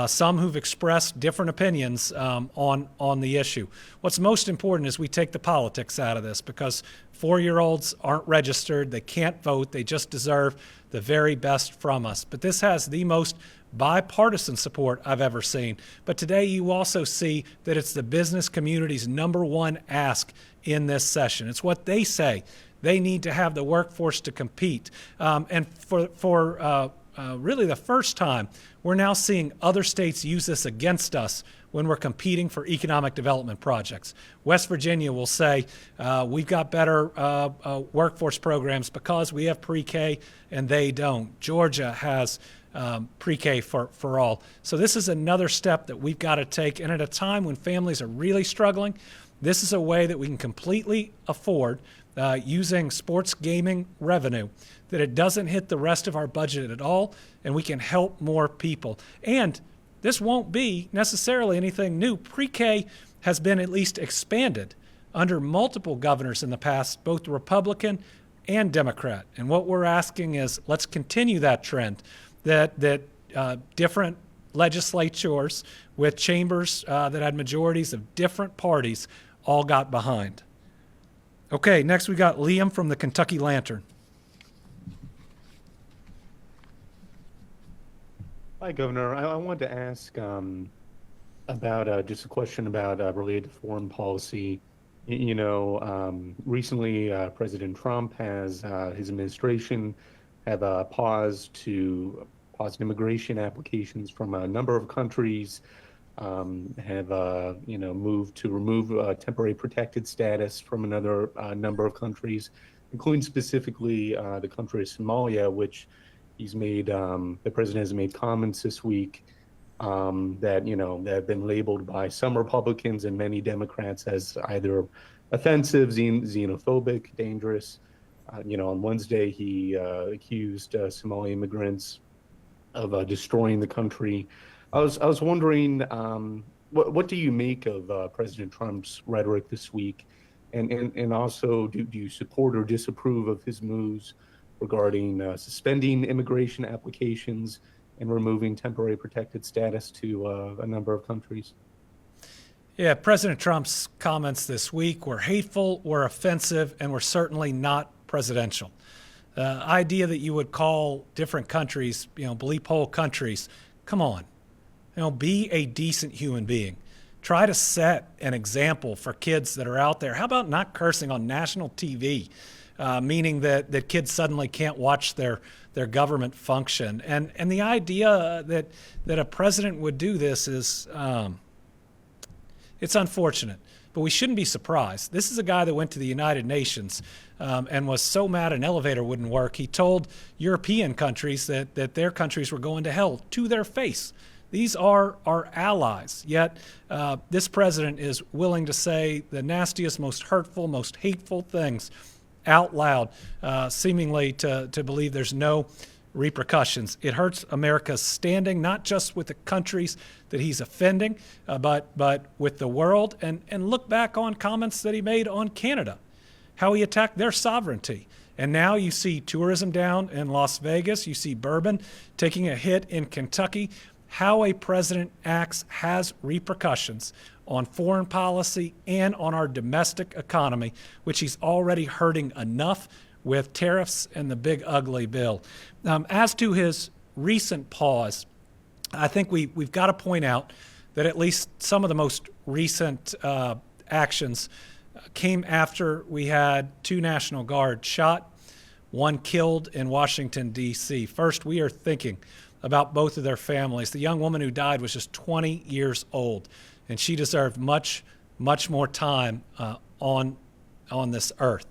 A: Some who've expressed different opinions on the issue. What's most important is we take the politics out of this because 4-year-olds aren't registered. They can't vote. They just deserve the very best from us. But this has the most bipartisan support I've ever seen. But today you also see that it's the business community's #1 ask in this session. It's what they say. They need to have the workforce to compete. And for really the first time, we're now seeing other states use this against us when we're competing for economic development projects. West Virginia will say, we've got better workforce programs because we have pre-K and they don't. Georgia has pre-K for all. So this is another step that we've got to take. And at a time when families are really struggling, this is a way that we can completely afford using sports gaming revenue, that it doesn't hit the rest of our budget at all, and we can help more people. And this won't be necessarily anything new. Pre-K has been at least expanded under multiple governors in the past, both Republican and Democrat. And what we're asking is let's continue that trend, that different legislatures with chambers that had majorities of different parties all got behind. Okay, next we got Liam from the Kentucky Lantern.
O: Hi, Governor. I wanted to ask about just a question about related to foreign policy. Recently President Trump has his administration have paused immigration applications from a number of countries. Have moved to remove temporary protected status from another number of countries, including specifically the country of Somalia, which he's made. The president has made comments this week that have been labeled by some Republicans and many Democrats as either offensive, xenophobic, dangerous. On Wednesday he accused Somali immigrants of destroying the country. I was wondering, what do you make of President Trump's rhetoric this week, and also do you support or disapprove of his moves regarding suspending immigration applications and removing temporary protected status to a number of countries?
A: Yeah, President Trump's comments this week were hateful, were offensive, and were certainly not presidential. The idea that you would call different countries, bleep hole countries, come on. Be a decent human being. Try to set an example for kids that are out there. How about not cursing on national TV? meaning that kids suddenly can't watch their government function. And the idea that a president would do this is it's unfortunate. But we shouldn't be surprised. This is a guy that went to the United Nations and was so mad an elevator wouldn't work. He told European countries that their countries were going to hell to their face. These are our allies. Yet this president is willing to say the nastiest, most hurtful, most hateful things out loud, seemingly to believe there's no repercussions. It hurts America's standing, not just with the countries that he's offending, but with the world. And look back on comments that he made on Canada, how he attacked their sovereignty. And now you see tourism down in Las Vegas. You see bourbon taking a hit in Kentucky. How a president acts has repercussions on foreign policy and on our domestic economy, which he's already hurting enough with tariffs and the big ugly bill. As to his recent pause, I think we've got to point out that at least some of the most recent actions came after we had 2 National Guard shot, 1 killed in Washington, D.C. First, we are thinking about both of their families. The young woman who died was just 20 years old, and she deserved much, much more time on this earth.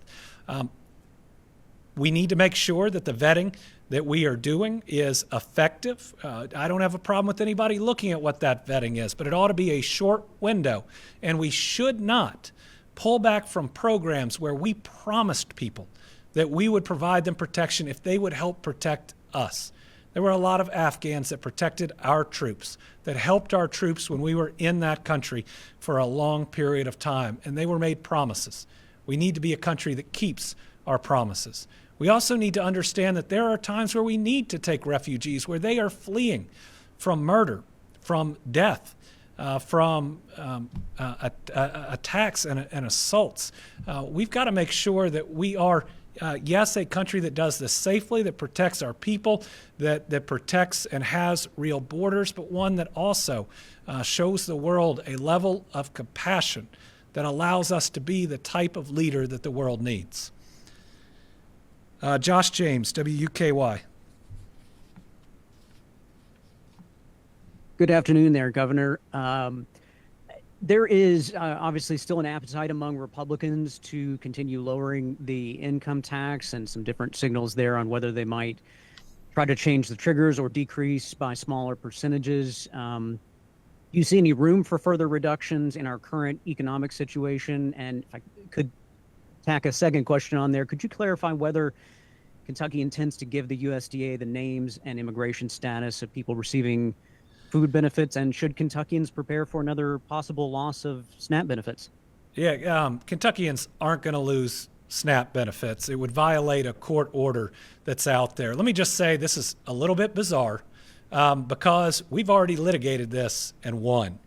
A: We need to make sure that the vetting that we are doing is effective. I don't have a problem with anybody looking at what that vetting is, but it ought to be a short window. And we should not pull back from programs where we promised people that we would provide them protection if they would help protect us. There were a lot of Afghans that protected our troops, that helped our troops when we were in that country for a long period of time, and they were made promises. We need to be a country that keeps our promises. We also need to understand that there are times where we need to take refugees, where they are fleeing from murder, from death, from attacks and assaults. We've got to make sure that we are, yes, a country that does this safely, that protects our people, that protects and has real borders, but one that also shows the world a level of compassion that allows us to be the type of leader that the world needs. Josh James, WUKY.
P: Good afternoon there, Governor. There is obviously still an appetite among Republicans to continue lowering the income tax, and some different signals there on whether they might try to change the triggers or decrease by smaller percentages. Do you see any room for further reductions in our current economic situation? And if I could tack a second question on there, could you clarify whether Kentucky intends to give the USDA the names and immigration status of people receiving food benefits, and should Kentuckians prepare for another possible loss of SNAP benefits?
A: Yeah, Kentuckians aren't going to lose SNAP benefits. It would violate a court order that's out there. Let me just say this is a little bit bizarre because we've already litigated this and won.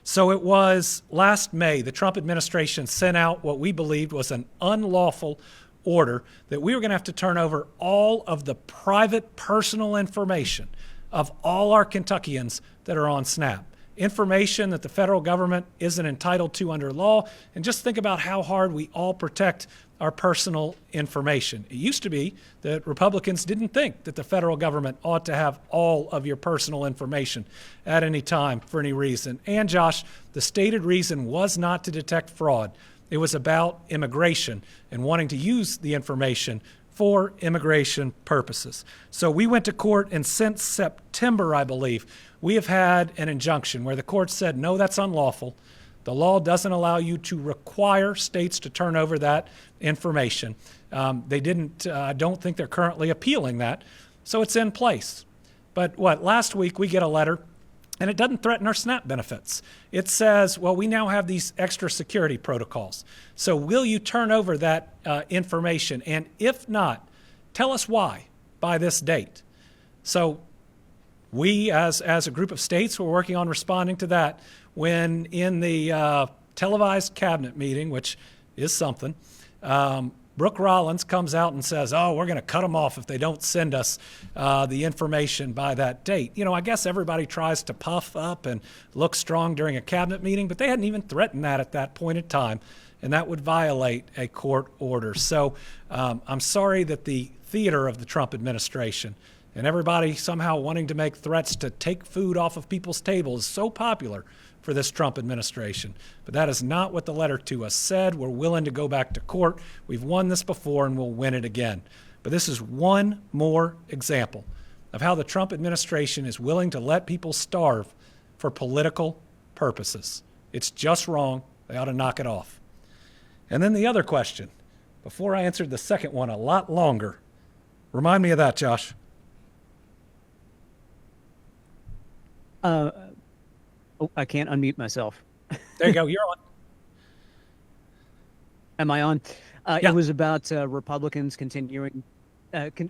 A: So it was last May, the Trump administration sent out what we believed was an unlawful order that we were going to have to turn over all of the private personal information of all our Kentuckians that are on SNAP. Information that the federal government isn't entitled to under law. And just think about how hard we all protect our personal information. It used to be that Republicans didn't think that the federal government ought to have all of your personal information at any time for any reason. And Josh, the stated reason was not to detect fraud. It was about immigration and wanting to use the information for immigration purposes. So we went to court, and since September, I believe, we have had an injunction where the court said, no, that's unlawful. The law doesn't allow you to require states to turn over that information. They didn't, I don't think they're currently appealing that, so it's in place. But last week we get a letter, and it doesn't threaten our SNAP benefits. It says, well, we now have these extra security protocols. So will you turn over that information? And if not, tell us why by this date. So we, as a group of states, were working on responding to that when in the televised cabinet meeting, which is something, Brooke Rollins comes out and says, oh, we're going to cut them off if they don't send us the information by that date. You know, I guess everybody tries to puff up and look strong during a cabinet meeting, but they hadn't even threatened that at that point in time. and that would violate a court order. So I'm sorry that the theater of the Trump administration and everybody somehow wanting to make threats to take food off of people's tables is so popular for this Trump administration. But that is not what the letter to us said. We're willing to go back to court. We've won this before and we'll win it again. But this is one more example of how the Trump administration is willing to let people starve for political purposes. It's just wrong. They ought to knock it off. And then the other question, before I answered the second one a lot longer, remind me of that, Josh.
P: I can't unmute myself.
A: There you go. You're on.
P: Am I on?
A: Yeah.
P: It was about Republicans continuing.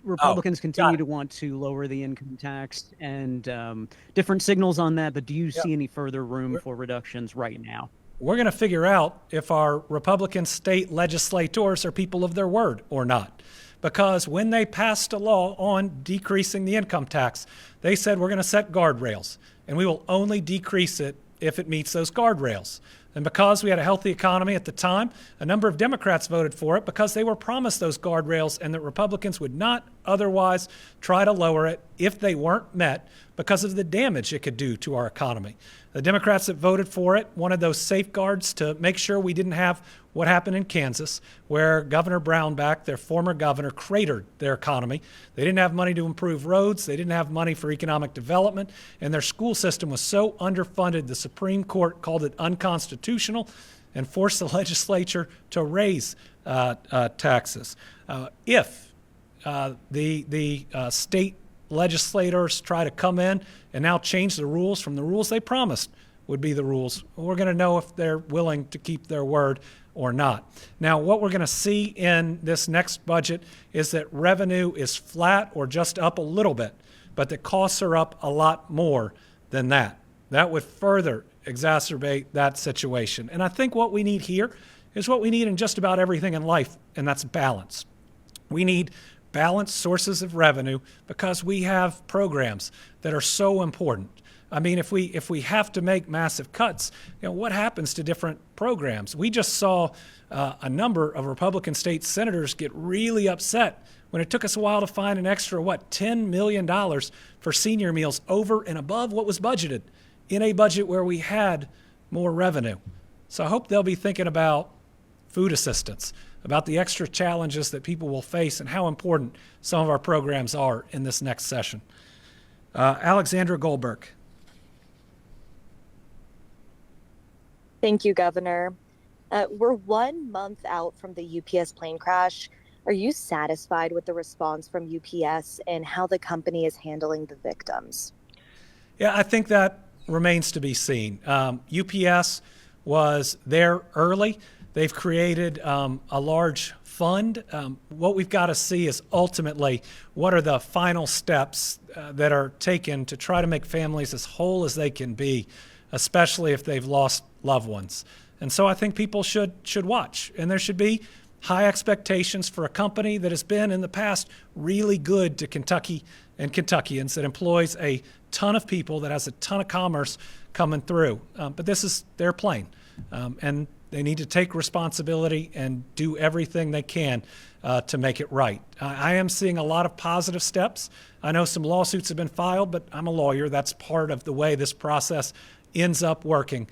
P: Republicans continue to want to lower the income tax and different signals on that. But do you see any further room for reductions right now?
A: We're going to figure out if our Republican state legislators are people of their word or not. Because when they passed a law on decreasing the income tax, they said we're going to set guardrails, and we will only decrease it if it meets those guardrails. And because we had a healthy economy at the time, a number of Democrats voted for it because they were promised those guardrails and that Republicans would not otherwise try to lower it if they weren't met because of the damage it could do to our economy. The Democrats that voted for it wanted those safeguards to make sure we didn't have what happened in Kansas, where Governor Brownback, their former governor, cratered their economy. They didn't have money to improve roads. They didn't have money for economic development. And their school system was so underfunded, the Supreme Court called it unconstitutional and forced the legislature to raise taxes. If the state legislators try to come in and now change the rules from the rules they promised would be the rules, we're going to know if they're willing to keep their word or not. Now, what we're going to see in this next budget is that revenue is flat or just up a little bit, but the costs are up a lot more than that. That would further exacerbate that situation. And I think what we need here is what we need in just about everything in life, and that's balance. We need balanced sources of revenue because we have programs that are so important. I mean, if we have to make massive cuts, what happens to different programs? We just saw a number of Republican state senators get really upset when it took us a while to find an extra, $10 million for senior meals over and above what was budgeted in a budget where we had more revenue. So I hope they'll be thinking about food assistance, about the extra challenges that people will face and how important some of our programs are in this next session. Alexandra Goldberg.
Q: Thank you, Governor. We're 1 month out from the UPS plane crash. Are you satisfied with the response from UPS and how the company is handling the victims?
A: Yeah, I think that remains to be seen. UPS was there early. They've created a large fund. What we've got to see is ultimately what are the final steps that are taken to try to make families as whole as they can be, especially if they've lost loved ones. And so I think people should watch, and there should be high expectations for a company that has been in the past really good to Kentucky and Kentuckians, that employs a ton of people, that has a ton of commerce coming through. But this is their plane, and they need to take responsibility and do everything they can to make it right. I am seeing a lot of positive steps. I know some lawsuits have been filed, but I'm a lawyer. That's part of the way this process ends up working.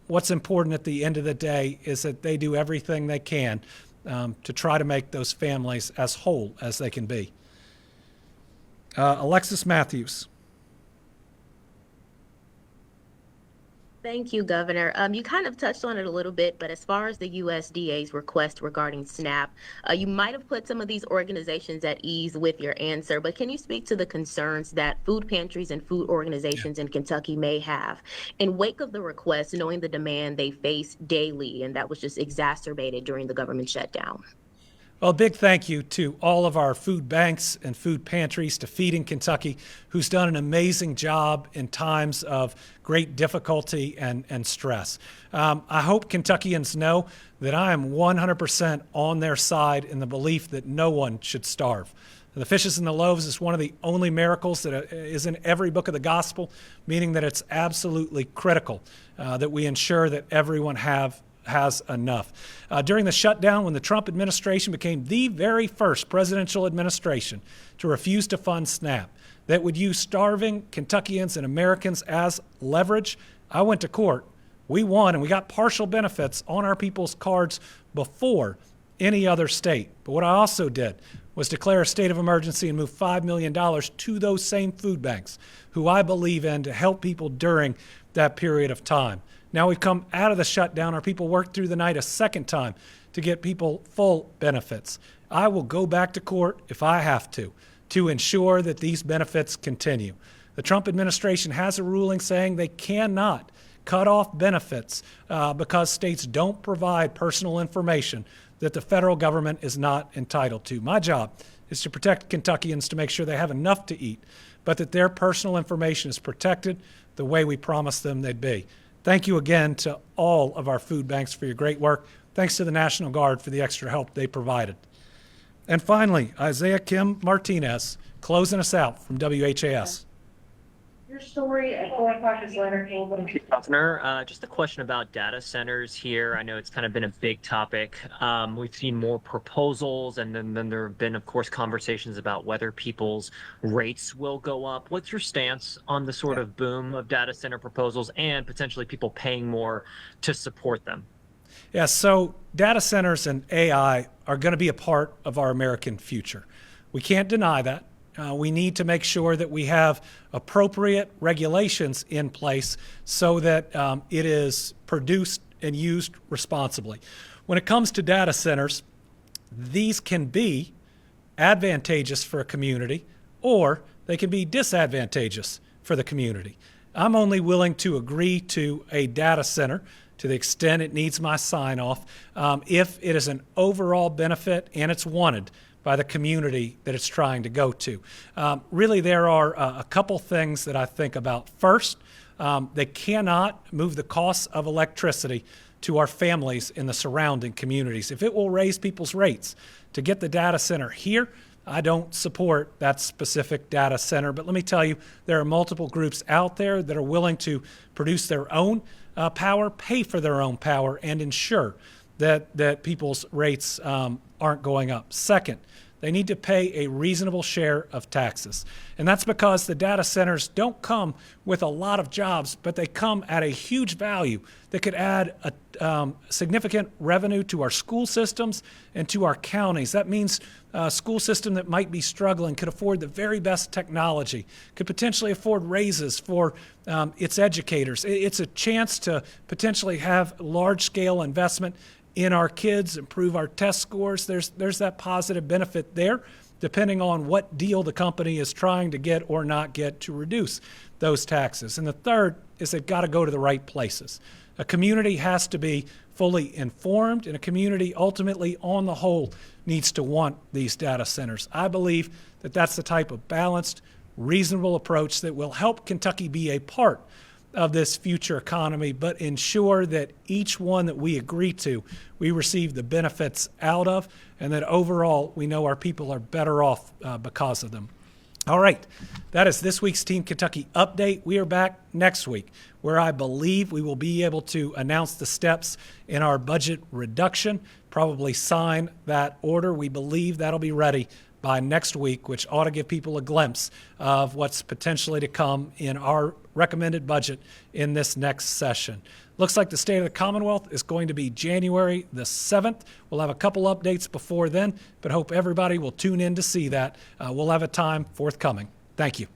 A: What's important at the end of the day is that they do everything they can to try to make those families as whole as they can be. Alexis Matthews.
R: Thank you, Governor. You kind of touched on it a little bit, but as far as the USDA's request regarding SNAP, you might have put some of these organizations at ease with your answer, but can you speak to the concerns that food pantries and food organizations in Kentucky may have in wake of the request, knowing the demand they face daily, and that was just exacerbated during the government shutdown?
A: Well, a big thank you to all of our food banks and food pantries, to Feeding Kentucky, who's done an amazing job in times of great difficulty and stress. I hope Kentuckians know that I am 100% on their side in the belief that no one should starve. The fishes and the loaves is one of the only miracles that is in every book of the gospel, meaning that it's absolutely critical that we ensure that everyone have has enough. During the shutdown, when the Trump administration became the very first presidential administration to refuse to fund SNAP, that would use starving Kentuckians and Americans as leverage, I went to court. We won, and we got partial benefits on our people's cards before any other state. But what I also did was declare a state of emergency and move $5 million to those same food banks who I believe in to help people during that period of time. Now we've come out of the shutdown. Our people worked through the night a second time to get people full benefits. I will go back to court if I have to ensure that these benefits continue. The Trump administration has a ruling saying they cannot cut off benefits because states don't provide personal information that the federal government is not entitled to. My job is to protect Kentuckians, to make sure they have enough to eat, but that their personal information is protected the way we promised them they'd be. Thank you again to all of our food banks for your great work. Thanks to the National Guard for the extra help they provided. And finally, Isaiah Kim Martinez, closing us out from WHAS.
S: Your story at 4 o'clock is later.
T: Governor, just a question about data centers here. I know it's kind of been a big topic. We've seen more proposals, and then there have been, of course, conversations about whether people's rates will go up. What's your stance on the sort of boom of data center proposals and potentially people paying more to support them?
A: Yeah, so data centers and AI are going to be a part of our American future. We can't deny that. We need to make sure that we have appropriate regulations in place so that it is produced and used responsibly. When it comes to data centers, these can be advantageous for a community, or they can be disadvantageous for the community. I'm only willing to agree to a data center to the extent it needs my sign-off if it is an overall benefit and it's wanted by the community that it's trying to go to. Really, there are a couple things that I think about. First, they cannot move the costs of electricity to our families in the surrounding communities. If it will raise people's rates to get the data center here, I don't support that specific data center. But let me tell you, there are multiple groups out there that are willing to produce their own power, pay for their own power, and ensure that people's rates aren't going up. Second, they need to pay a reasonable share of taxes. And that's because the data centers don't come with a lot of jobs, but they come at a huge value that could add a significant revenue to our school systems and to our counties. That means a school system that might be struggling could afford the very best technology, could potentially afford raises for its educators. It's a chance to potentially have large-scale investment in our kids, improve our test scores. There's that positive benefit there, depending on what deal the company is trying to get or not get to reduce those taxes. And the third is they've got to go to the right places. A community has to be fully informed, and a community ultimately, on the whole, needs to want these data centers. I believe that that's the type of balanced, reasonable approach that will help Kentucky be a part of this future economy, but ensure that each one that we agree to, we receive the benefits out of, and that overall we know our people are better off because of them. All right, that is this week's Team Kentucky update. We are back next week, where I believe we will be able to announce the steps in our budget reduction, probably sign that order. We believe that'll be ready by next week, which ought to give people a glimpse of what's potentially to come in our recommended budget in this next session. Looks like the State of the Commonwealth is going to be January the 7th. We'll have a couple updates before then, but hope everybody will tune in to see that. We'll have a time forthcoming. Thank you.